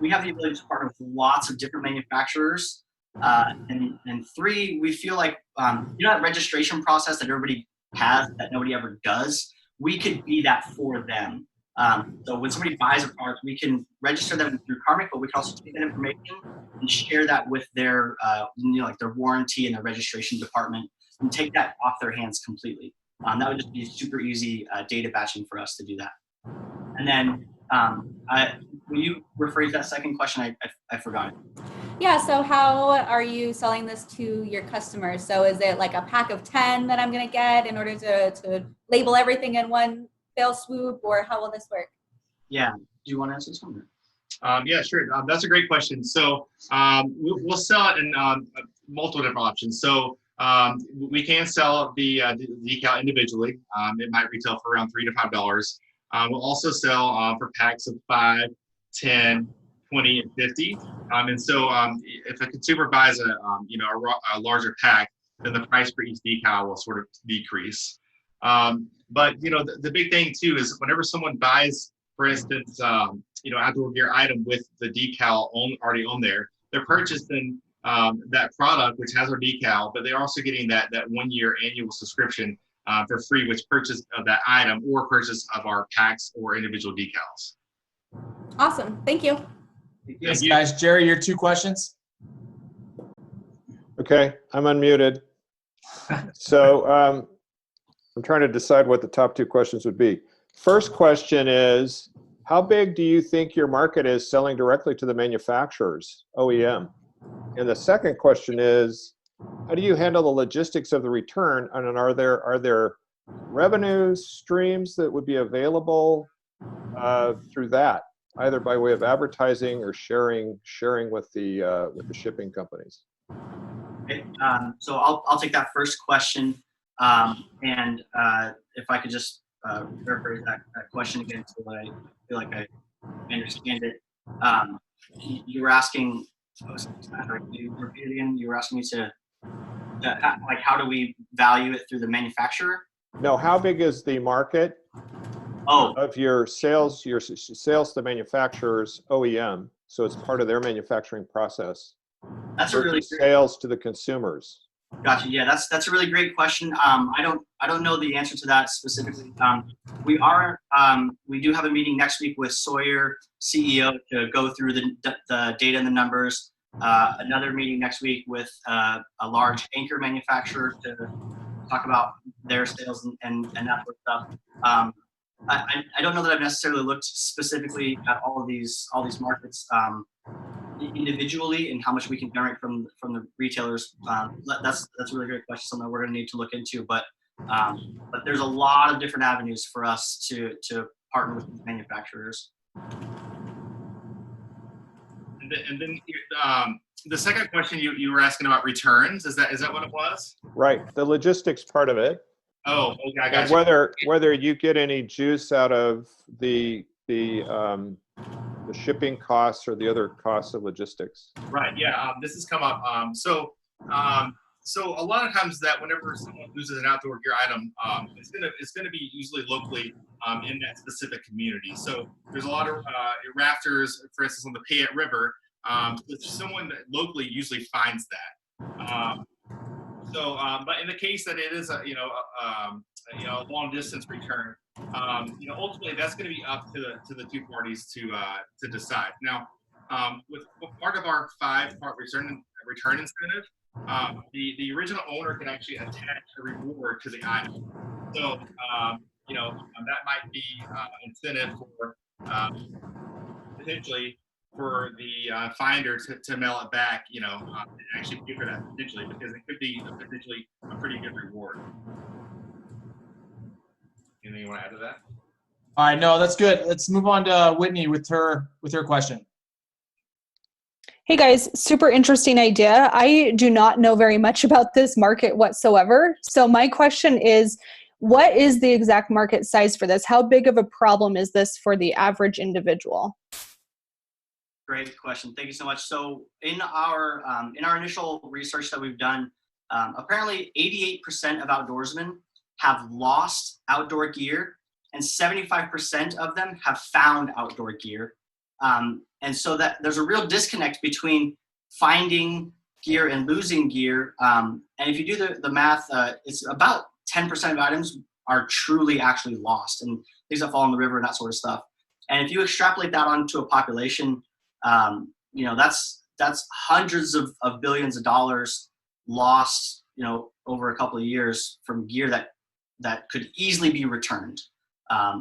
we have the ability to partner with lots of different manufacturers. And three, we feel like that registration process that everybody has that nobody ever does, we could be that for them. So when somebody buys a product, we can register them through Karmic, but we can also take that information and share that with their like their warranty and their registration department, and take that off their hands completely. That would just be super easy data batching for us to do that. And then will you rephrase that second question? I forgot it. Yeah, so how are you selling this to your customers? So is it like a pack of 10 that I'm going to get in order to label everything in one fell swoop, or how will this work? Yeah, do you want to answer this one? Yeah, sure. That's a great question. So we'll sell it in multiple different options. So we can sell the decal individually. It might retail for around $3 to $5. We'll also sell for packs of 5, 10, 20, and 50. And so if a consumer buys a larger pack, then the price for each decal will sort of decrease. But the big thing too is whenever someone buys, for instance, outdoor gear item with the decal already on there, they're purchasing that product which has our decal, but they're also getting that 1 year annual subscription for free, which purchase of that item or purchase of our packs or individual decals. Awesome, thank you. Yes, guys. Jerry, your two questions. Okay, I'm unmuted. So I'm trying to decide what the top two questions would be. First question is, how big do you think your market is selling directly to the manufacturers, OEM? And the second question is, how do you handle the logistics of the return? And are there revenue streams that would be available through that, either by way of advertising or sharing with the shipping companies? Okay, so I'll take that first question, and if I could just rephrase that question again so that I feel like I understand it. You were asking, you repeat it again? You were asking me to like, how do we value it through the manufacturer? No, how big is the market of your sales to manufacturers, OEM? So it's part of their manufacturing process. That's a really great sales to the consumers. Gotcha. Yeah, that's a really great question. I don't know the answer to that specifically. We do have a meeting next week with Sawyer CEO to go through the data and the numbers. Another meeting next week with a large anchor manufacturer to talk about their sales and that sort of stuff. I don't know that I've necessarily looked specifically at all these markets individually and how much we can generate from the retailers. That's a really great question, something we're going to need to look into. But there's a lot of different avenues for us to partner with manufacturers. And then the second question you were asking about returns, is that what it was? Right, the logistics part of it. Oh, okay, I got and you. whether you get any juice out of the shipping costs or the other costs of logistics. Right. Yeah. This has come up. So a lot of times that whenever someone loses an outdoor gear item, it's gonna be usually locally in that specific community. So there's a lot of rafters, for instance, on the Payette River. Someone that locally usually finds that. But in the case that it is a long distance return, ultimately that's going to be up to the two parties to decide. Now, with part of our 5-part return return incentive, the original owner can actually attach a reward to the item. So, that might be incentive for potentially for the finder to mail it back, and actually pay for that potentially, because it could be potentially a pretty good reward. Anything you want to add to that? All right, no, that's good. Let's move on to Whitney with her question. Hey guys, super interesting idea. I do not know very much about this market whatsoever. So my question is, what is the exact market size for this? How big of a problem is this for the average individual? Great question. Thank you so much. So in our initial research that we've done, apparently 88% of outdoorsmen have lost outdoor gear, and 75% of them have found outdoor gear. And so that there's a real disconnect between finding gear and losing gear. And if you do the math, it's about 10% of items are truly actually lost, and things that fall in the river and that sort of stuff. And if you extrapolate that onto a population, that's hundreds of billions of dollars lost, over a couple of years from gear that could easily be returned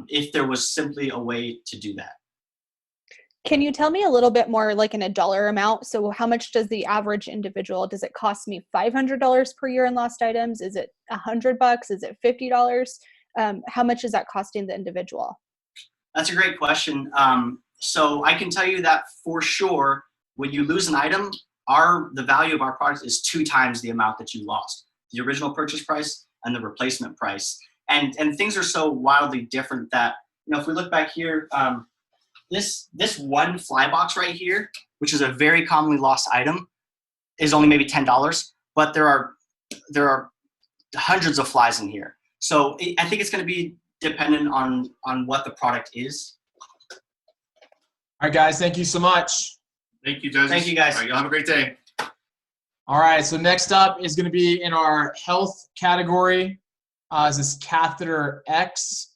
if there was simply a way to do that. Can you tell me a little bit more, like in a dollar amount? So how much does the average individual, does it cost me $500 per year in lost items? Is it $100? Is it $50? How much is that costing the individual? That's a great question. So I can tell you that for sure, when you lose an item, the value of our product is 2 times the amount that you lost, the original purchase price and the replacement price. And things are so wildly different that, if we look back here, this one fly box right here, which is a very commonly lost item, is only maybe $10, but there are hundreds of flies in here. So I think it's going to be dependent on what the product is. All right, guys, thank you so much. Thank you, judges. Thank you, guys. All right, you'll have a great day. All right, so next up is going to be in our health category. Is this Catheter X.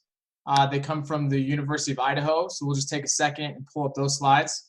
They come from the University of Idaho, so we'll just take a second and pull up those slides.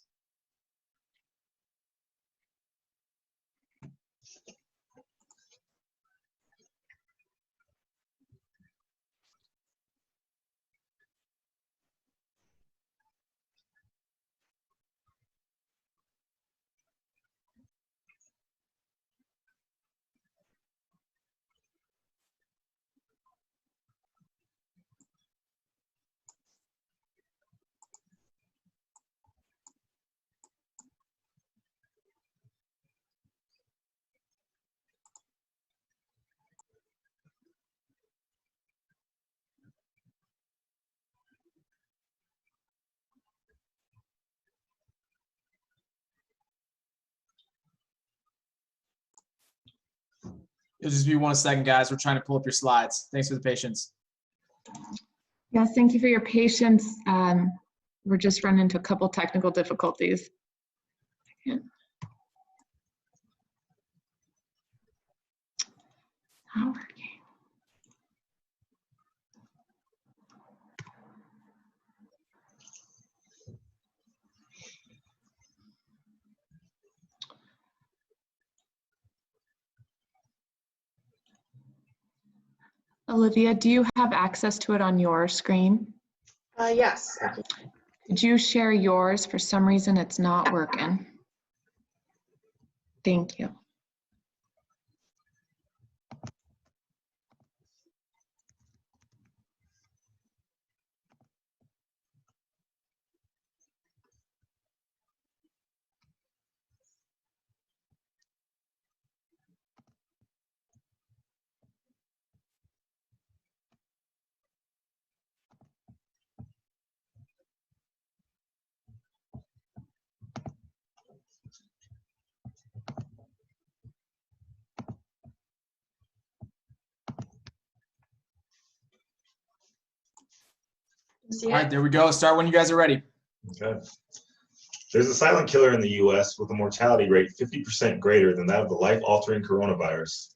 It'll just be 1 second, guys. We're trying to pull up your slides. Thanks for the patience. Yes, thank you for your patience. We're just running into a couple technical difficulties. Not working. Olivia, do you have access to it on your screen? Yes. Could you share yours? For some reason, it's not working. Thank you. See All right, it? there we go. Start when you guys are ready. Okay. There's a silent killer in the US with a mortality rate 50% greater than that of the life-altering coronavirus.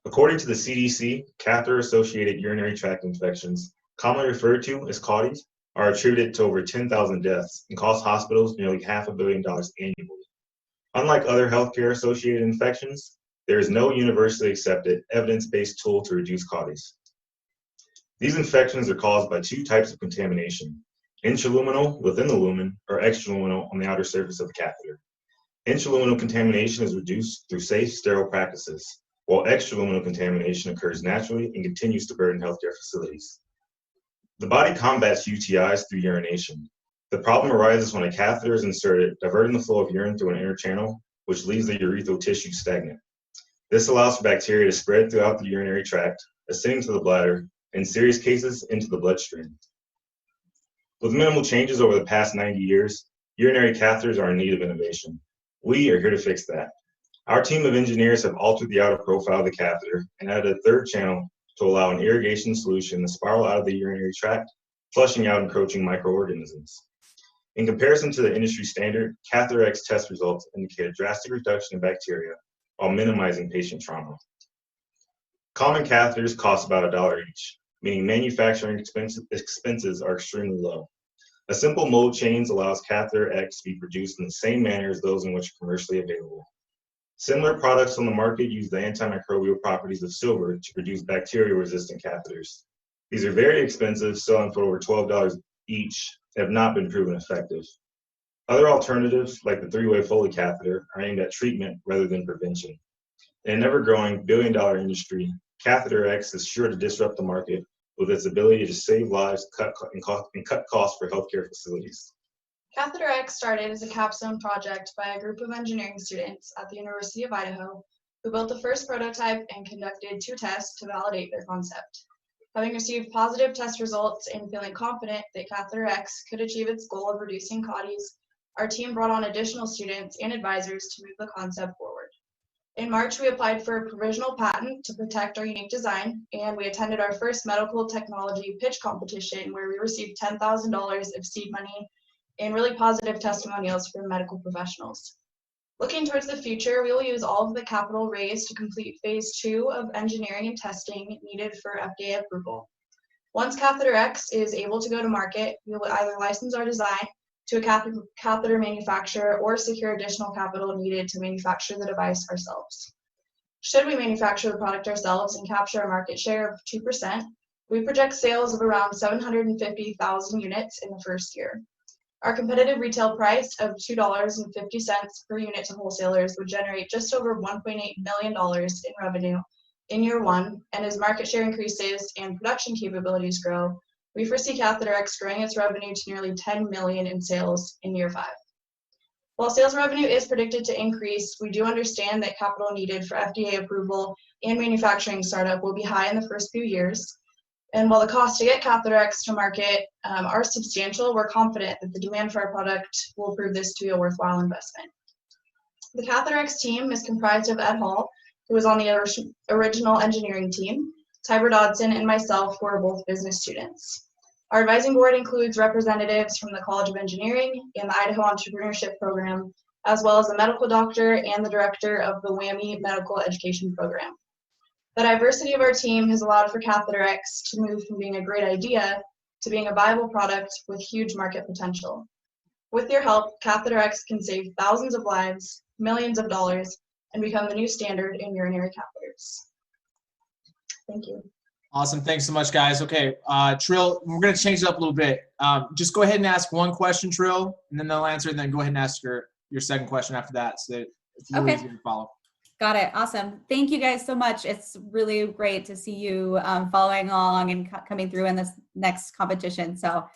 According to the CDC, catheter-associated urinary tract infections, commonly referred to as CAUTIs, are attributed to over 10,000 deaths and cost hospitals nearly $500 million annually. Unlike other healthcare-associated infections, there is no universally accepted evidence-based tool to reduce caries. These infections are caused by two types of contamination: intraluminal within the lumen or extraluminal on the outer surface of the catheter. Intraluminal contamination is reduced through safe, sterile practices, while extraluminal contamination occurs naturally and continues to burden healthcare facilities. The body combats UTIs through urination. The problem arises when a catheter is inserted, diverting the flow of urine through an inner channel, which leaves the urethral tissue stagnant. This allows for bacteria to spread throughout the urinary tract, ascending to the bladder, in serious cases into the bloodstream. With minimal changes over the past 90 years, urinary catheters are in need of innovation. We are here to fix that. Our team of engineers have altered the outer profile of the catheter and added a third channel to allow an irrigation solution to spiral out of the urinary tract, flushing out encroaching microorganisms. In comparison to the industry standard, Catheter X test results indicate a drastic reduction in bacteria while minimizing patient trauma. Common catheters cost about $1 each, meaning manufacturing expenses are extremely low. A simple mold change allows Catheter X to be produced in the same manner as those in which are commercially available. Similar products on the market use the antimicrobial properties of silver to produce bacteria-resistant catheters. These are very expensive, selling for over $12 each, and have not been proven effective. Other alternatives, like the three-way Foley catheter, are aimed at treatment rather than prevention. In an ever-growing billion-dollar industry, Catheter X is sure to disrupt the market with its ability to save lives and cut costs for healthcare facilities. Catheter X started as a capstone project by a group of engineering students at the University of Idaho who built the first prototype and conducted 2 tests to validate their concept. Having received positive test results and feeling confident that Catheter X could achieve its goal of reducing caries, our team brought on additional students and advisors to move the concept forward. In March, we applied for a provisional patent to protect our unique design, and we attended our first medical technology pitch competition where we received $10,000 of seed money and really positive testimonials from medical professionals. Looking towards the future, we will use all of the capital raised to complete phase 2 of engineering and testing needed for FDA approval. Once Catheter X is able to go to market, we will either license our design to a catheter manufacturer or secure additional capital needed to manufacture the device ourselves. Should we manufacture the product ourselves and capture a market share of 2%, we project sales of around 750,000 units in the first year. Our competitive retail price of $2.50 per unit to wholesalers would generate just over $1.8 million in revenue in year 1, and as market share increases and production capabilities grow, we foresee Catheter X growing its revenue to nearly $10 million in sales in year 5. While sales revenue is predicted to increase, we do understand that capital needed for FDA approval and manufacturing startup will be high in the first few years. And while the costs to get Catheter X to market are substantial, we're confident that the demand for our product will prove this to be a worthwhile investment. The Catheter X team is comprised of Ed Hall, who was on the original engineering team, Tiber Dodson, and myself, who are both business students. Our advising board includes representatives from the College of Engineering and the Idaho Entrepreneurship Program, as well as a medical doctor and the director of the WAMI Medical Education Program. The diversity of our team has allowed for Catheter X to move from being a great idea to being a viable product with huge market potential. With your help, Catheter X can save thousands of lives, millions of dollars, and become the new standard in urinary catheters. Thank you. Awesome. Thanks so much, guys. Okay, Trill, we're going to change it up a little bit. Just go ahead and ask one question, Trill, and then they'll answer, and then go ahead and ask your second question after that, so that it's a little easier to follow. Got it. Awesome. Thank you guys so much. It's really great to see you following along and coming through in this next competition. So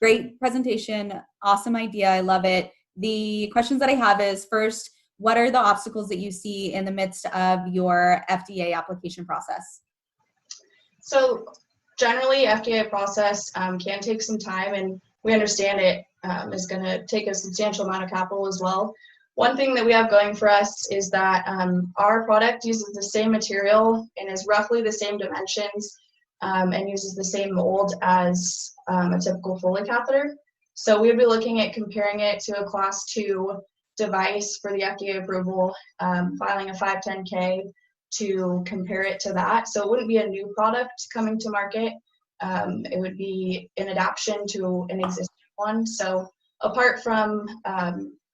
great presentation. Awesome idea. I love it. The questions that I have is, first, what are the obstacles that you see in the midst of your FDA application process? So generally, FDA process can take some time, and we understand it is going to take a substantial amount of capital as well. One thing that we have going for us is that our product uses the same material and is roughly the same dimensions and uses the same mold as a typical Foley catheter. So we'd be looking at comparing it to a Class 2 device for the FDA approval, filing a 510K to compare it to that. So it wouldn't be a new product coming to market. It would be an adaptation to an existing one. So apart from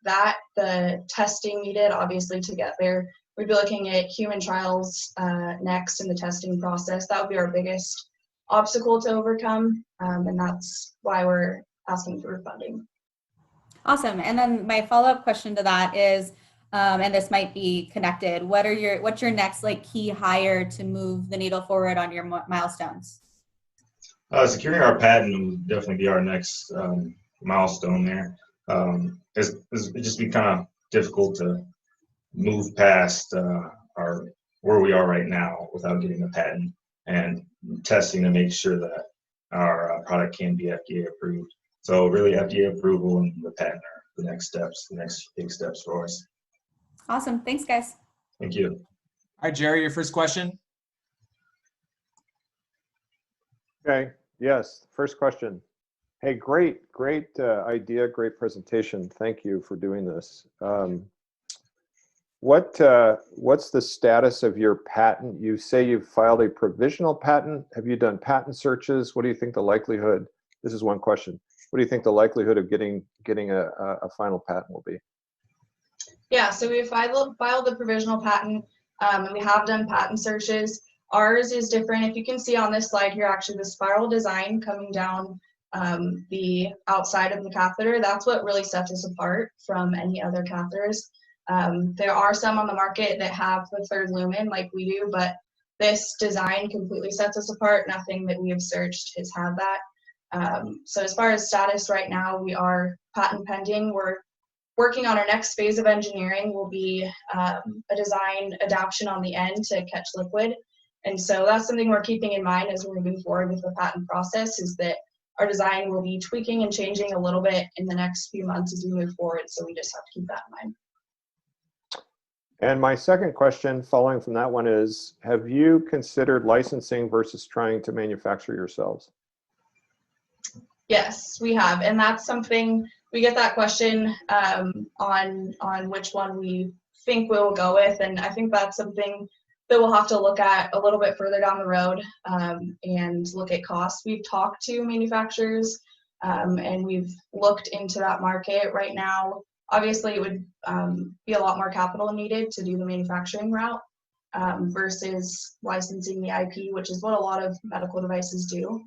the testing needed, obviously, to get there, we'd be looking at human trials next in the testing process. That would be our biggest obstacle to overcome, and that's why we're asking for funding. Awesome. And then my follow-up question to that is, and this might be connected, what's your next like key hire to move the needle forward on your milestones? Securing our patent would definitely be our next milestone there. It'd just be kind of difficult to move past where we are right now without getting a patent and testing to make sure that our product can be FDA approved. So really FDA approval and the patent are the next steps, the next big steps for us. Awesome. Thanks, guys. Thank you. All right, Jerry, your first question. Okay, yes, first question. Hey, great idea, great presentation. Thank you for doing this. What's the status of your patent? You say you've filed a provisional patent. Have you done patent searches? What do you think the likelihood, this is one question, what do you think the likelihood of getting a final patent will be? Yeah, so we filed the provisional patent, and we have done patent searches. Ours is different. If you can see on this slide here, actually the spiral design coming down the outside of the catheter, that's what really sets us apart from any other catheters. There are some on the market that have the third lumen like we do, but this design completely sets us apart. Nothing that we have searched has had that. So as far as status right now, we are patent pending. We're working on our next phase of engineering will be a design adaptation on the end to catch liquid. And so that's something we're keeping in mind as we're moving forward with the patent process, is that our design will be tweaking and changing a little bit in the next few months as we move forward. So we just have to keep that in mind. And my second question following from that one is, have you considered licensing versus trying to manufacture yourselves? Yes, we have. And that's something, we get that question on which one we think we'll go with. And I think that's something that we'll have to look at a little bit further down the road and look at costs. We've talked to manufacturers and we've looked into that market right now. Obviously, it would be a lot more capital needed to do the manufacturing route versus licensing the IP, which is what a lot of medical devices do.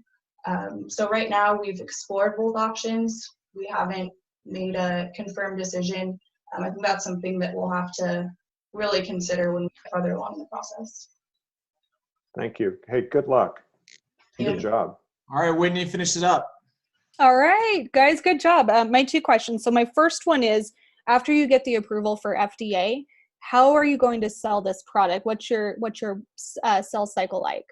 So right now, we've explored both options. We haven't made a confirmed decision. I think that's something that we'll have to really consider when we get farther along in the process. Thank you. Hey, good luck. Good job. All right, Whitney, finish it up. All right, guys, good job. My two questions. So my first one is, after you get the approval for FDA, how are you going to sell this product? What's your sales cycle like?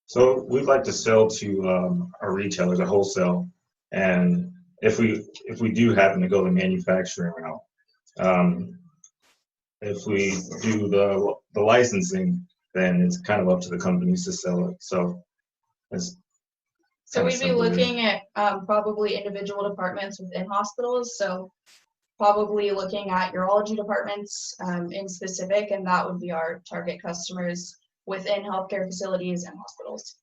So we'd like to sell to our retailers, our wholesale, and if we do happen to go the manufacturing route, if we do the licensing, then it's kind of up to the companies to sell it. So we'd be looking at probably individual departments within hospitals. So probably looking at urology departments in specific, and that would be our target customers within healthcare facilities and hospitals.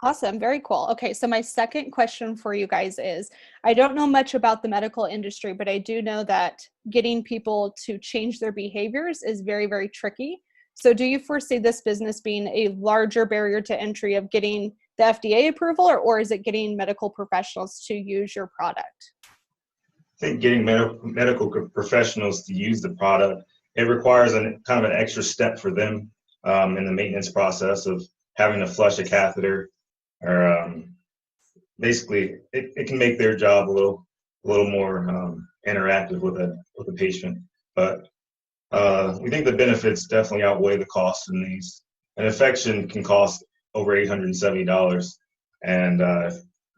Awesome. Very cool. Okay. So my second question for you guys is, I don't know much about the medical industry, but I do know that getting people to change their behaviors is very, very tricky. So do you foresee this business being a larger barrier to entry of getting the FDA approval, or is it getting medical professionals to use your product? I think getting medical professionals to use the product, it requires kind of an extra step for them in the maintenance process of having to flush a catheter, or basically it can make their job a little more interactive with a patient. But we think the benefits definitely outweigh the costs in these. An infection can cost over $870, and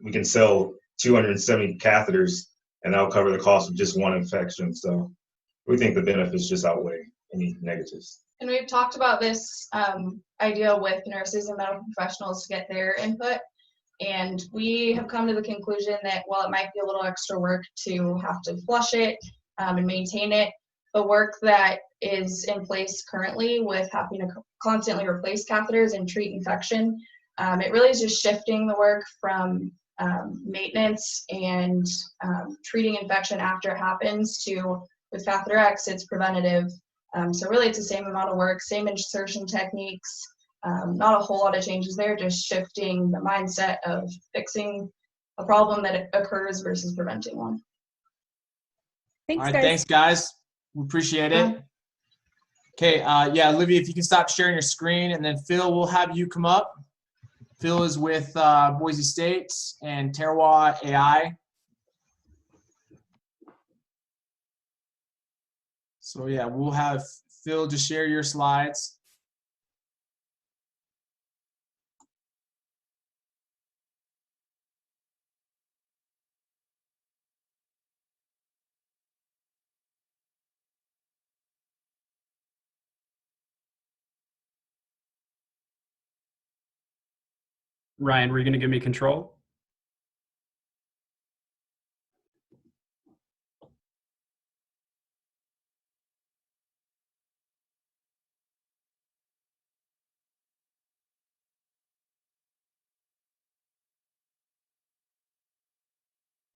we can sell 270 catheters, and that'll cover the cost of just one infection. So we think the benefits just outweigh any negatives. And we've talked about this idea with nurses and medical professionals to get their input. And we have come to the conclusion that while it might be a little extra work to have to flush it and maintain it, the work that is in place currently with having to constantly replace catheters and treat infection, it really is just shifting the work from maintenance and treating infection after it happens to with catheter X, it's preventative. So really it's the same amount of work, same insertion techniques, not a whole lot of changes there, just shifting the mindset of fixing a problem that occurs versus preventing one. Thanks, All right, guys. thanks, guys. We appreciate it. Okay, yeah, Olivia, if you can stop sharing your screen, and then Phil, we'll have you come up. Phil is with Boise State and Terroir AI. So yeah, we'll have Phil just share your slides. Ryan, were you going to give me control?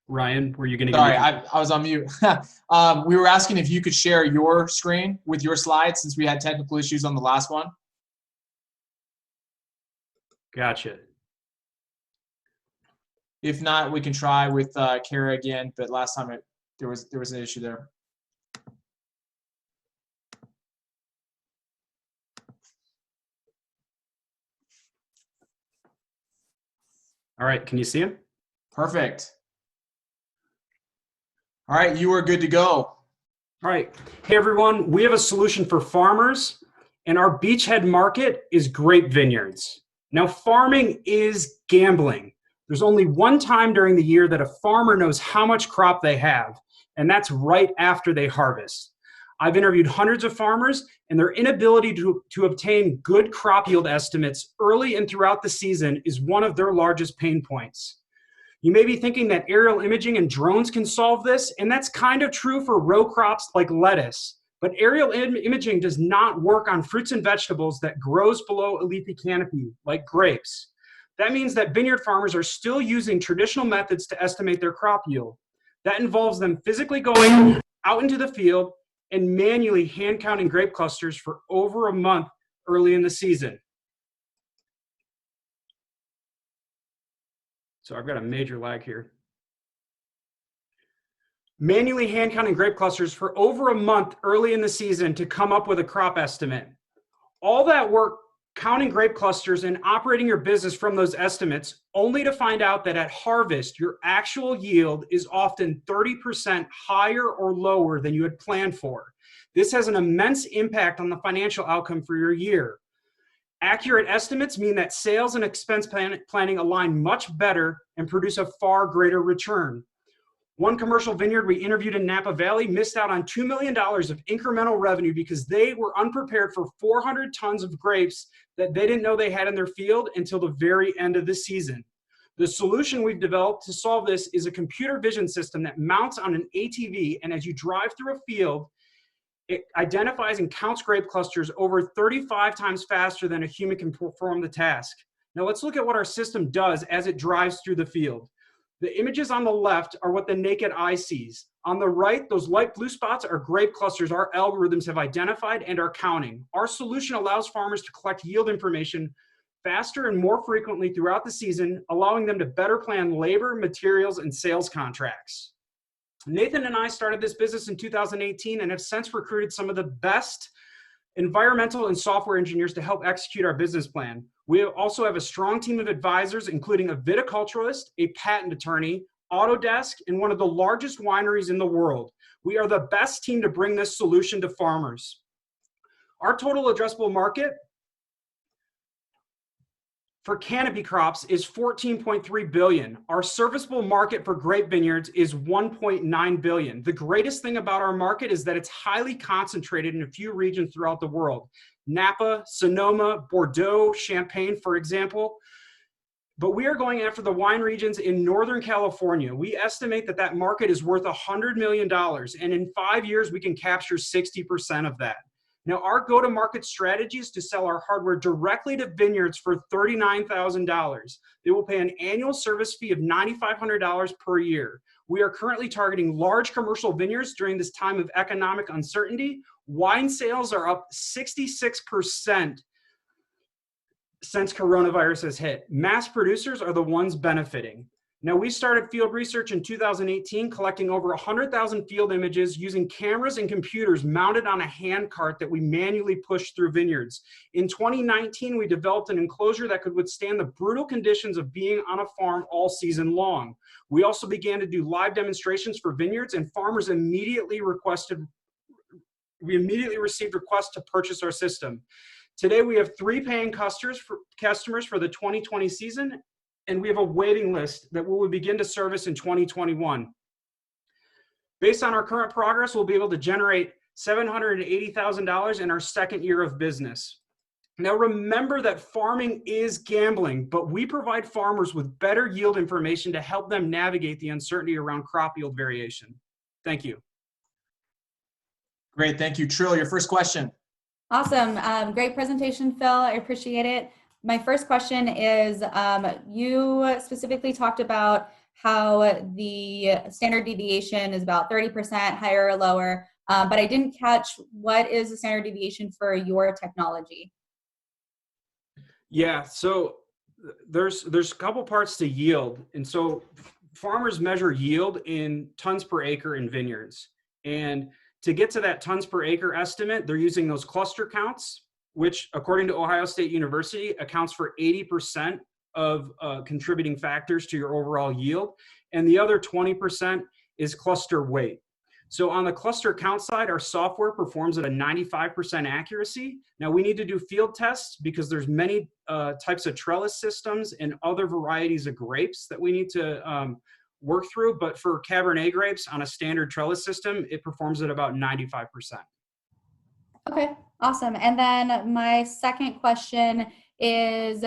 Ryan, were you going to give me Sorry, control? I was on mute. We were asking if you could share your screen with your slides since we had technical issues on the last one. Gotcha. If not, we can try with Kara again, but last time there was an issue there. All right, can you see him? Perfect. All right, you are good to go. All right. Hey, everyone. We have a solution for farmers, and our beachhead market is grape vineyards. Now, farming is gambling. There's only one time during the year that a farmer knows how much crop they have, and that's right after they harvest. I've interviewed hundreds of farmers, and their inability to obtain good crop yield estimates early and throughout the season is one of their largest pain points. You may be thinking that aerial imaging and drones can solve this, and that's kind of true for row crops like lettuce. But aerial imaging does not work on fruits and vegetables that grows below a leafy canopy, like grapes. That means that vineyard farmers are still using traditional methods to estimate their crop yield. That involves them physically going out into the field and manually hand counting grape clusters for over a month early in the season. So I've got a major lag here. Manually hand counting grape clusters for over a month early in the season to come up with a crop estimate. All that work counting grape clusters and operating your business from those estimates, only to find out that at harvest, your actual yield is often 30% higher or lower than you had planned for. This has an immense impact on the financial outcome for your year. Accurate estimates mean that sales and expense planning align much better and produce a far greater return. One commercial vineyard we interviewed in Napa Valley missed out on $2 million of incremental revenue because they were unprepared for 400 tons of grapes that they didn't know they had in their field until the very end of the season. The solution we've developed to solve this is a computer vision system that mounts on an ATV, and as you drive through a field, it identifies and counts grape clusters over 35 times faster than a human can perform the task. Now let's look at what our system does as it drives through the field. The images on the left are what the naked eye sees. On the right, those light blue spots are grape clusters our algorithms have identified and are counting. Our solution allows farmers to collect yield information faster and more frequently throughout the season, allowing them to better plan labor, materials, and sales contracts. Nathan and I started this business in 2018 and have since recruited some of the best environmental and software engineers to help execute our business plan. We also have a strong team of advisors, including a viticulturist, a patent attorney, Autodesk, and one of the largest wineries in the world. We are the best team to bring this solution to farmers. Our total addressable market for canopy crops is $14.3 billion. Our serviceable market for grape vineyards is $1.9 billion. The greatest thing about our market is that it's highly concentrated in a few regions throughout the world. Napa, Sonoma, Bordeaux, Champagne, for example. But we are going after the wine regions in Northern California. We estimate that that market is worth $100 million, and in 5 years, we can capture 60% of that. Now, our go-to-market strategy is to sell our hardware directly to vineyards for $39,000. They will pay an annual service fee of $9,500 per year. We are currently targeting large commercial vineyards during this time of economic uncertainty. Wine sales are up 66% since coronavirus has hit. Mass producers are the ones benefiting. Now, we started field research in 2018, collecting over 100,000 field images using cameras and computers mounted on a hand cart that we manually pushed through vineyards. In 2019, we developed an enclosure that could withstand the brutal conditions of being on a farm all season long. We also began to do live demonstrations for vineyards, and farmers immediately received requests to purchase our system. Today, we have 3 paying customers for the 2020 season, and we have a waiting list that we will begin to service in 2021. Based on our current progress, we'll be able to generate $780,000 in our second year of business. Now, remember that farming is gambling, but we provide farmers with better yield information to help them navigate the uncertainty around crop yield variation. Thank you. Great, thank you. Trill, your first question. Awesome. Great presentation, Phil. I appreciate it. My first question is, you specifically talked about how the standard deviation is about 30% higher or lower, but I didn't catch what is the standard deviation for your technology? Yeah, so there's a couple parts to yield. And so farmers measure yield in tons per acre in vineyards. And to get to that tons per acre estimate, they're using those cluster counts, which according to Ohio State University accounts for 80% of contributing factors to your overall yield. And the other 20% is cluster weight. So on the cluster count side, our software performs at a 95% accuracy. Now we need to do field tests because there's many types of trellis systems and other varieties of grapes that we need to work through. But for Cabernet grapes on a standard trellis system, it performs at about 95%. Okay, awesome. And then my second question is,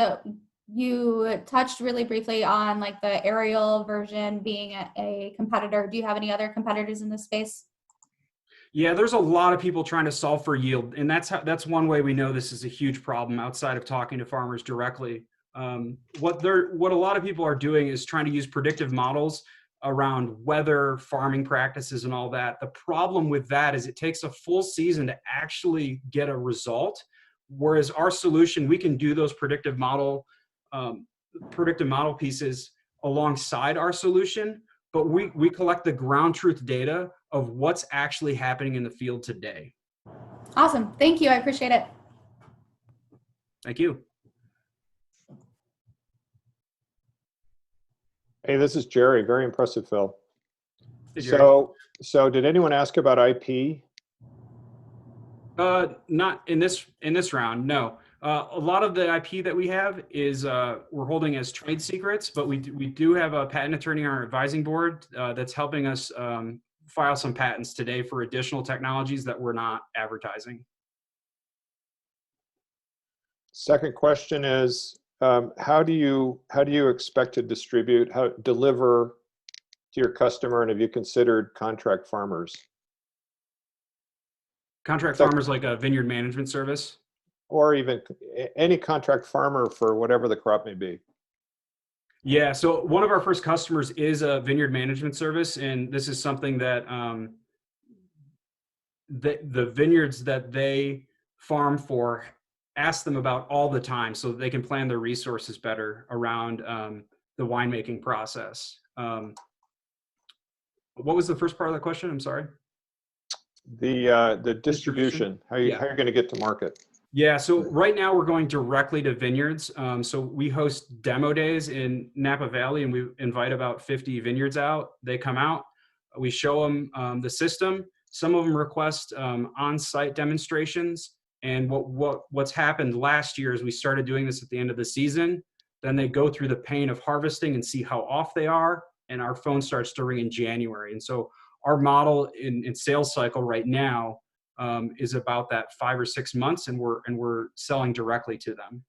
you touched really briefly on like the aerial version being a competitor. Do you have any other competitors in this space? Yeah, there's a lot of people trying to solve for yield, and that's one way we know this is a huge problem outside of talking to farmers directly. What a lot of people are doing is trying to use predictive models around weather, farming practices, and all that. The problem with that is it takes a full season to actually get a result, whereas our solution, we can do those predictive model pieces alongside our solution, but we collect the ground truth data of what's actually happening in the field today. Awesome. Thank you. I appreciate it. Thank you. Hey, this is Jerry. Very impressive, Phil. Hey, Jerry. So did anyone ask about IP? Not in this round, no. A lot of the IP that we have is we're holding as trade secrets, but we do have a patent attorney on our advising board that's helping us file some patents today for additional technologies that we're not advertising. Second question is, how do you expect to deliver to your customer, and have you considered contract farmers? Contract farmers like a vineyard management service? Or even any contract farmer for whatever the crop may be. Yeah, so one of our first customers is a vineyard management service, and this is something that the vineyards that they farm for ask them about all the time so that they can plan their resources better around the winemaking process. What was the first part of the question? I'm sorry. The distribution. How are you going to get to market? Yeah, so right now we're going directly to vineyards. So we host demo days in Napa Valley, and we invite about 50 vineyards out. They come out, we show them the system. Some of them request on-site demonstrations. And what's happened last year is we started doing this at the end of the season. Then they go through the pain of harvesting and see how off they are, and our phone starts to ring in January. And so our model in sales cycle right now is about that 5 or 6 months, and we're selling directly to them.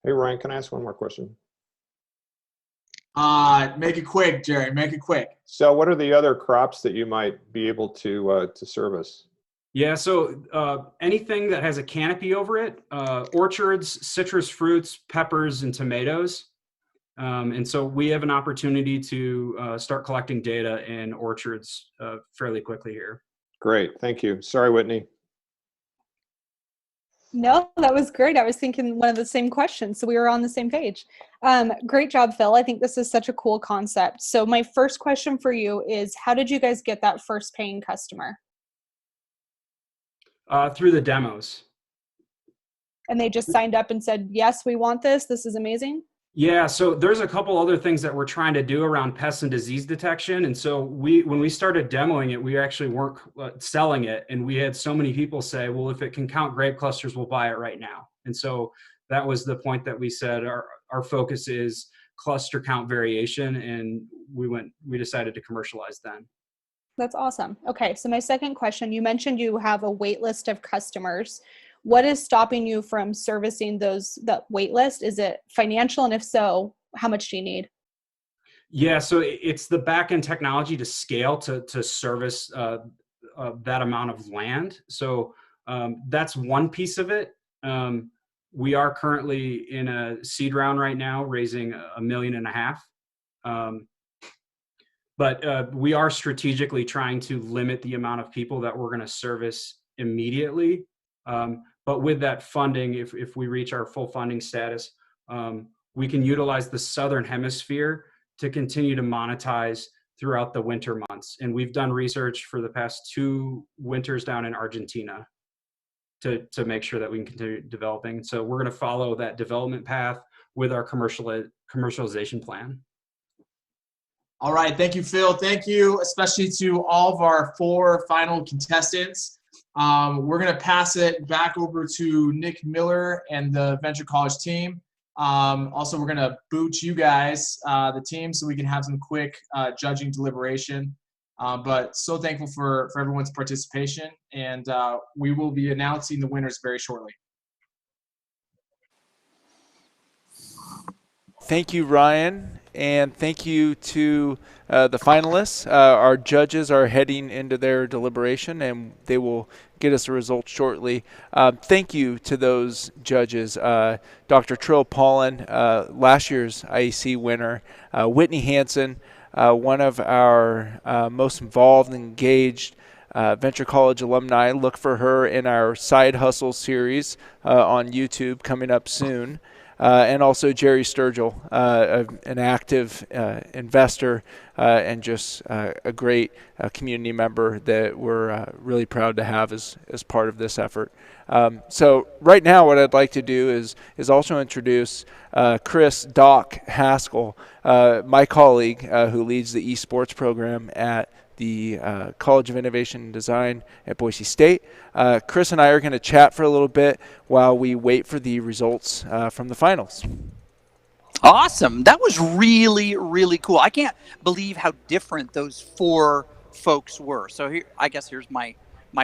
Hey Ryan, can I ask one more question? Make it quick, Jerry. Make it quick. So, what are the other crops that you might be able to service? Yeah, so anything that has a canopy over it, orchards, citrus fruits, peppers, and tomatoes. And so we have an opportunity to start collecting data in orchards fairly quickly here. Great, thank you. Sorry, Whitney. No, that was great. I was thinking one of the same questions, so we were on the same page. Great job, Phil. I think this is such a cool concept. So my first question for you is, how did you guys get that first paying customer? Through the demos. And they just signed up and said, yes, we want this. This is amazing. Yeah, so there's a couple other things that we're trying to do around pest and disease detection. And so when we started demoing it, we actually weren't selling it. And we had so many people say, well, if it can count grape clusters, we'll buy it right now. And so that was the point that we said our focus is cluster count variation. And we decided to commercialize then. That's awesome. Okay, so my second question, you mentioned you have a wait list of customers. What is stopping you from servicing that wait list? Is it financial? And if so, how much do you need? Yeah, so it's the back-end technology to scale to service that amount of land. So that's one piece of it. We are currently in a seed round right now, raising $1.5 million. But we are strategically trying to limit the amount of people that we're going to service immediately. But with that funding, if we reach our full funding status, we can utilize the Southern Hemisphere to continue to monetize throughout the winter months. And we've done research for the past 2 winters down in Argentina to make sure that we can continue developing. So we're going to follow that development path with our commercialization plan. All right, thank you, Phil. Thank you, especially to all of our 4 final contestants. We're going to pass it back over to Nick Miller and the Venture College team. Also, we're going to boot you guys, the team, so we can have some quick judging deliberation. But so thankful for everyone's participation, and we will be announcing the winners very shortly. Thank you, Ryan, and thank you to the finalists. Our judges are heading into their deliberation, and they will get us the results shortly. Thank you to those judges. Dr. Trill Paulin, last year's IEC winner. Whitney Hansen, one of our most involved and engaged Venture College alumni. Look for her in our Side Hustle series on YouTube coming up soon. And also Jerry Sturgill, an active investor and just a great community member that we're really proud to have as part of this effort. So right now what I'd like to do is also introduce Chris Doc Haskell, my colleague who leads the esports program at the College of Innovation and Design at Boise State. Chris and I are going to chat for a little bit while we wait for the results from the finals. Awesome. That was really, really cool. I can't believe how different those 4 folks were. So here, I guess here's my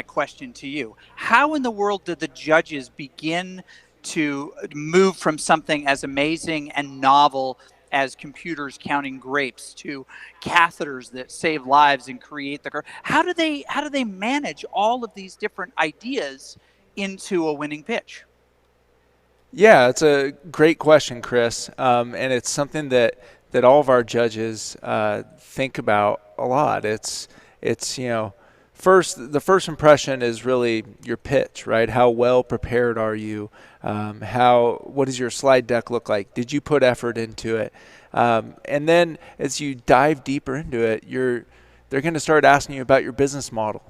question to you. How in the world did the judges begin to move from something as amazing and novel as computers counting grapes to catheters that save lives and create the how do they manage all of these different ideas into a winning pitch? Yeah, it's a great question, Chris, and it's something that all of our judges think about a lot. It's the first impression is really your pitch, right? How well prepared are you? What does your slide deck look like? Did you put effort into it? And then as you dive deeper into it, they're going to start asking you about your business model.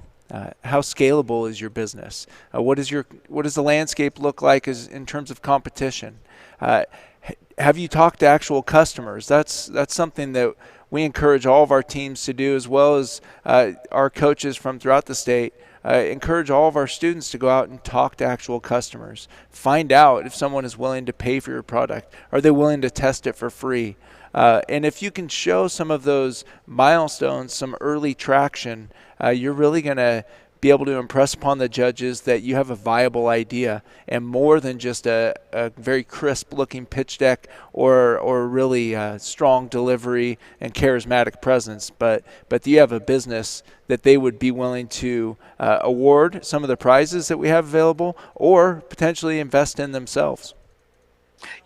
How scalable is your business? What does the landscape look like in terms of competition? Have you talked to actual customers? That's something that we encourage all of our teams to do, as well as our coaches from throughout the state. Encourage all of our students to go out and talk to actual customers. Find out if someone is willing to pay for your product. Are they willing to test it for free? And if you can show some of those milestones, some early traction, you're really going to be able to impress upon the judges that you have a viable idea and more than just a very crisp looking pitch deck or really strong delivery and charismatic presence, but you have a business that they would be willing to award some of the prizes that we have available or potentially invest in themselves.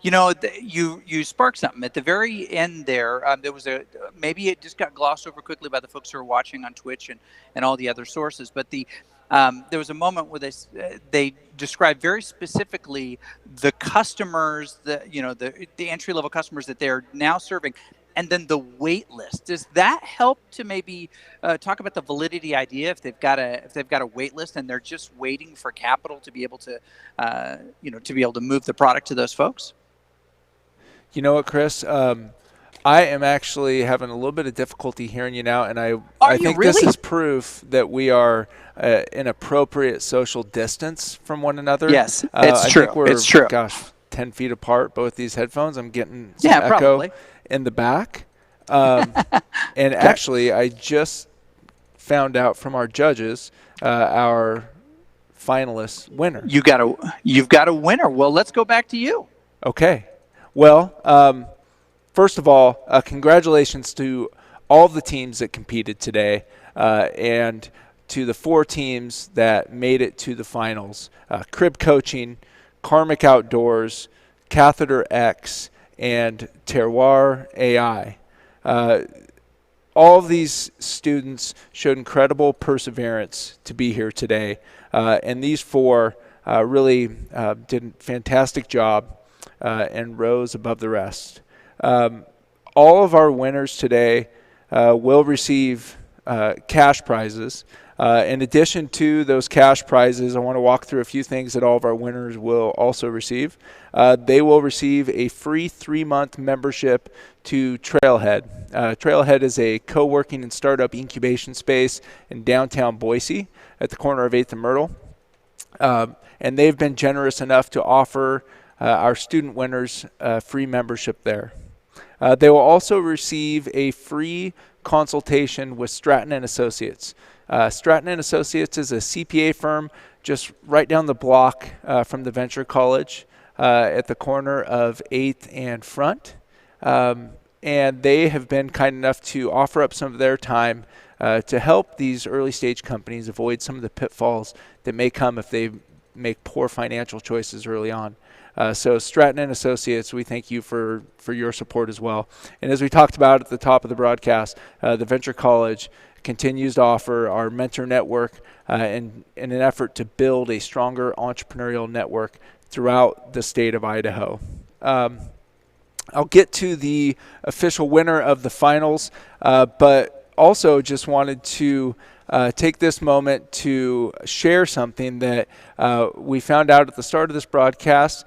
You know, you sparked something at the very end there. There was maybe it just got glossed over quickly by the folks who are watching on Twitch and all the other sources. But there was a moment where they described very specifically the customers, the entry level customers that they're now serving, and then the wait list. Does that help to maybe talk about the validity idea if they've got a wait list and they're just waiting for capital to be able to move the product to those folks? You know what, Chris? I am actually having a little bit of difficulty hearing you now, and I think really? This is proof that we are in appropriate social distance from one another. Yes, it's true. I think we're, it's true. Gosh, 10 feet apart, both these headphones. I'm getting some echo probably. in the back. And actually, I just found out from our judges our finalist winner. You've got a winner. Well, let's go back to you. Okay. Well, first of all, congratulations to all the teams that competed today and to the 4 teams that made it to the finals. Crib Coaching, Karmic Outdoors, Catheter X, and Terroir AI. All of these students showed incredible perseverance to be here today, and these 4 really did a fantastic job and rose above the rest. All of our winners today will receive cash prizes. In addition to those cash prizes, I want to walk through a few things that all of our winners will also receive. They will receive a free 3-month membership to Trailhead. Trailhead is a co-working and startup incubation space in downtown Boise at the corner of 8th and Myrtle. And they've been generous enough to offer our student winners free membership there. They will also receive a free consultation with Stratton & Associates. Stratton & Associates is a CPA firm just right down the block from the Venture College at the corner of 8th and Front. And they have been kind enough to offer up some of their time to help these early stage companies avoid some of the pitfalls that may come if they make poor financial choices early on. So Stratton & Associates, we thank you for your support as well. And as we talked about at the top of the broadcast, the Venture College continues to offer our mentor network in an effort to build a stronger entrepreneurial network throughout the state of Idaho. I'll get to the official winner of the finals, but also just wanted to take this moment to share something that we found out at the start of this broadcast.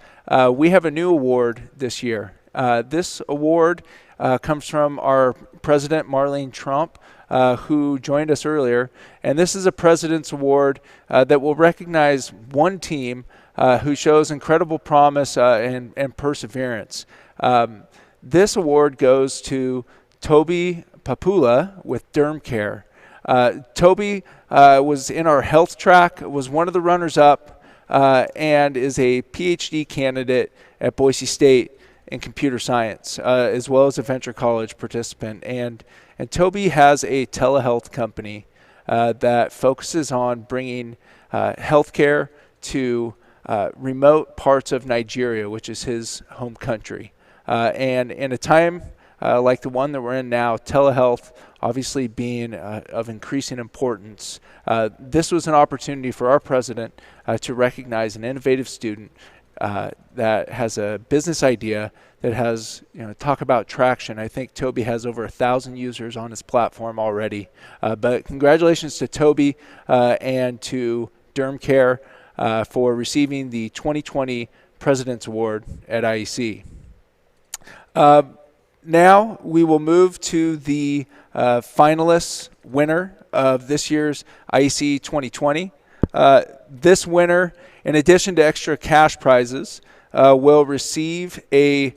We have a new award this year. This award comes from our president, Marlene Trump, who joined us earlier. And this is a President's Award that will recognize one team who shows incredible promise and perseverance. This award goes to Toby Papula with Derm Care. Toby was in our health track, was one of the runners-up, and is a PhD candidate at Boise State in computer science, as well as a Venture College participant. And Toby has a telehealth company that focuses on bringing healthcare to remote parts of Nigeria, which is his home country. And in a time like the one that we're in now, telehealth obviously being of increasing importance, this was an opportunity for our president to recognize an innovative student that has a business idea that has, talk about traction. I think Toby has over 1,000 users on his platform already. But congratulations to Toby and to Derm Care for receiving the 2020 President's Award at IEC. Now we will move to the finalists winner of this year's IEC 2020. This winner, in addition to extra cash prizes, will receive a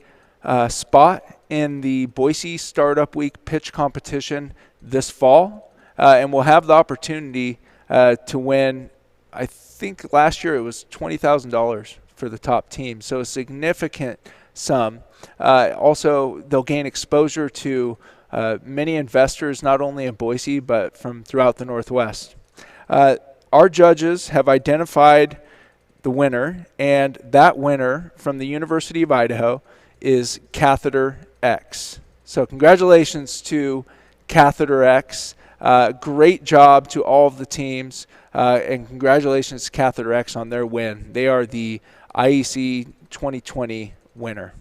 spot in the Boise Startup Week pitch competition this fall, and will have the opportunity to win. I think last year it was $20,000 for the top team, so a significant sum. Also, they'll gain exposure to many investors, not only in Boise, but from throughout the Northwest. Our judges have identified the winner, and that winner from the University of Idaho is Catheter X. So congratulations to Catheter X. Great job to all of the teams, and congratulations to Catheter X on their win. They are the IEC 2020 winner.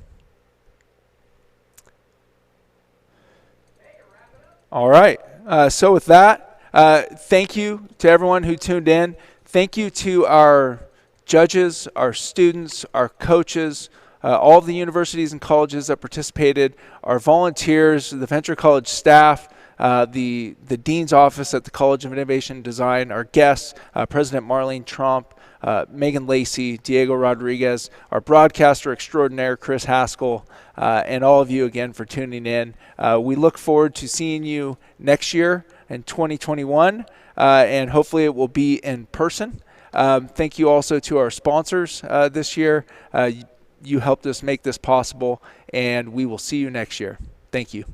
All right. So with that, thank you to everyone who tuned in. Thank you to our judges, our students, our coaches, all of the universities and colleges that participated, our volunteers, the Venture College staff, the Dean's Office at the College of Innovation and Design, our guests, President Marlene Trump, Megan Lacey, Diego Rodriguez, our broadcaster extraordinaire, Chris Haskell, and all of you again for tuning in. We look forward to seeing you next year in 2021, and hopefully it will be in person. Thank you also to our sponsors this year. You helped us make this possible, and we will see you next year. Thank you.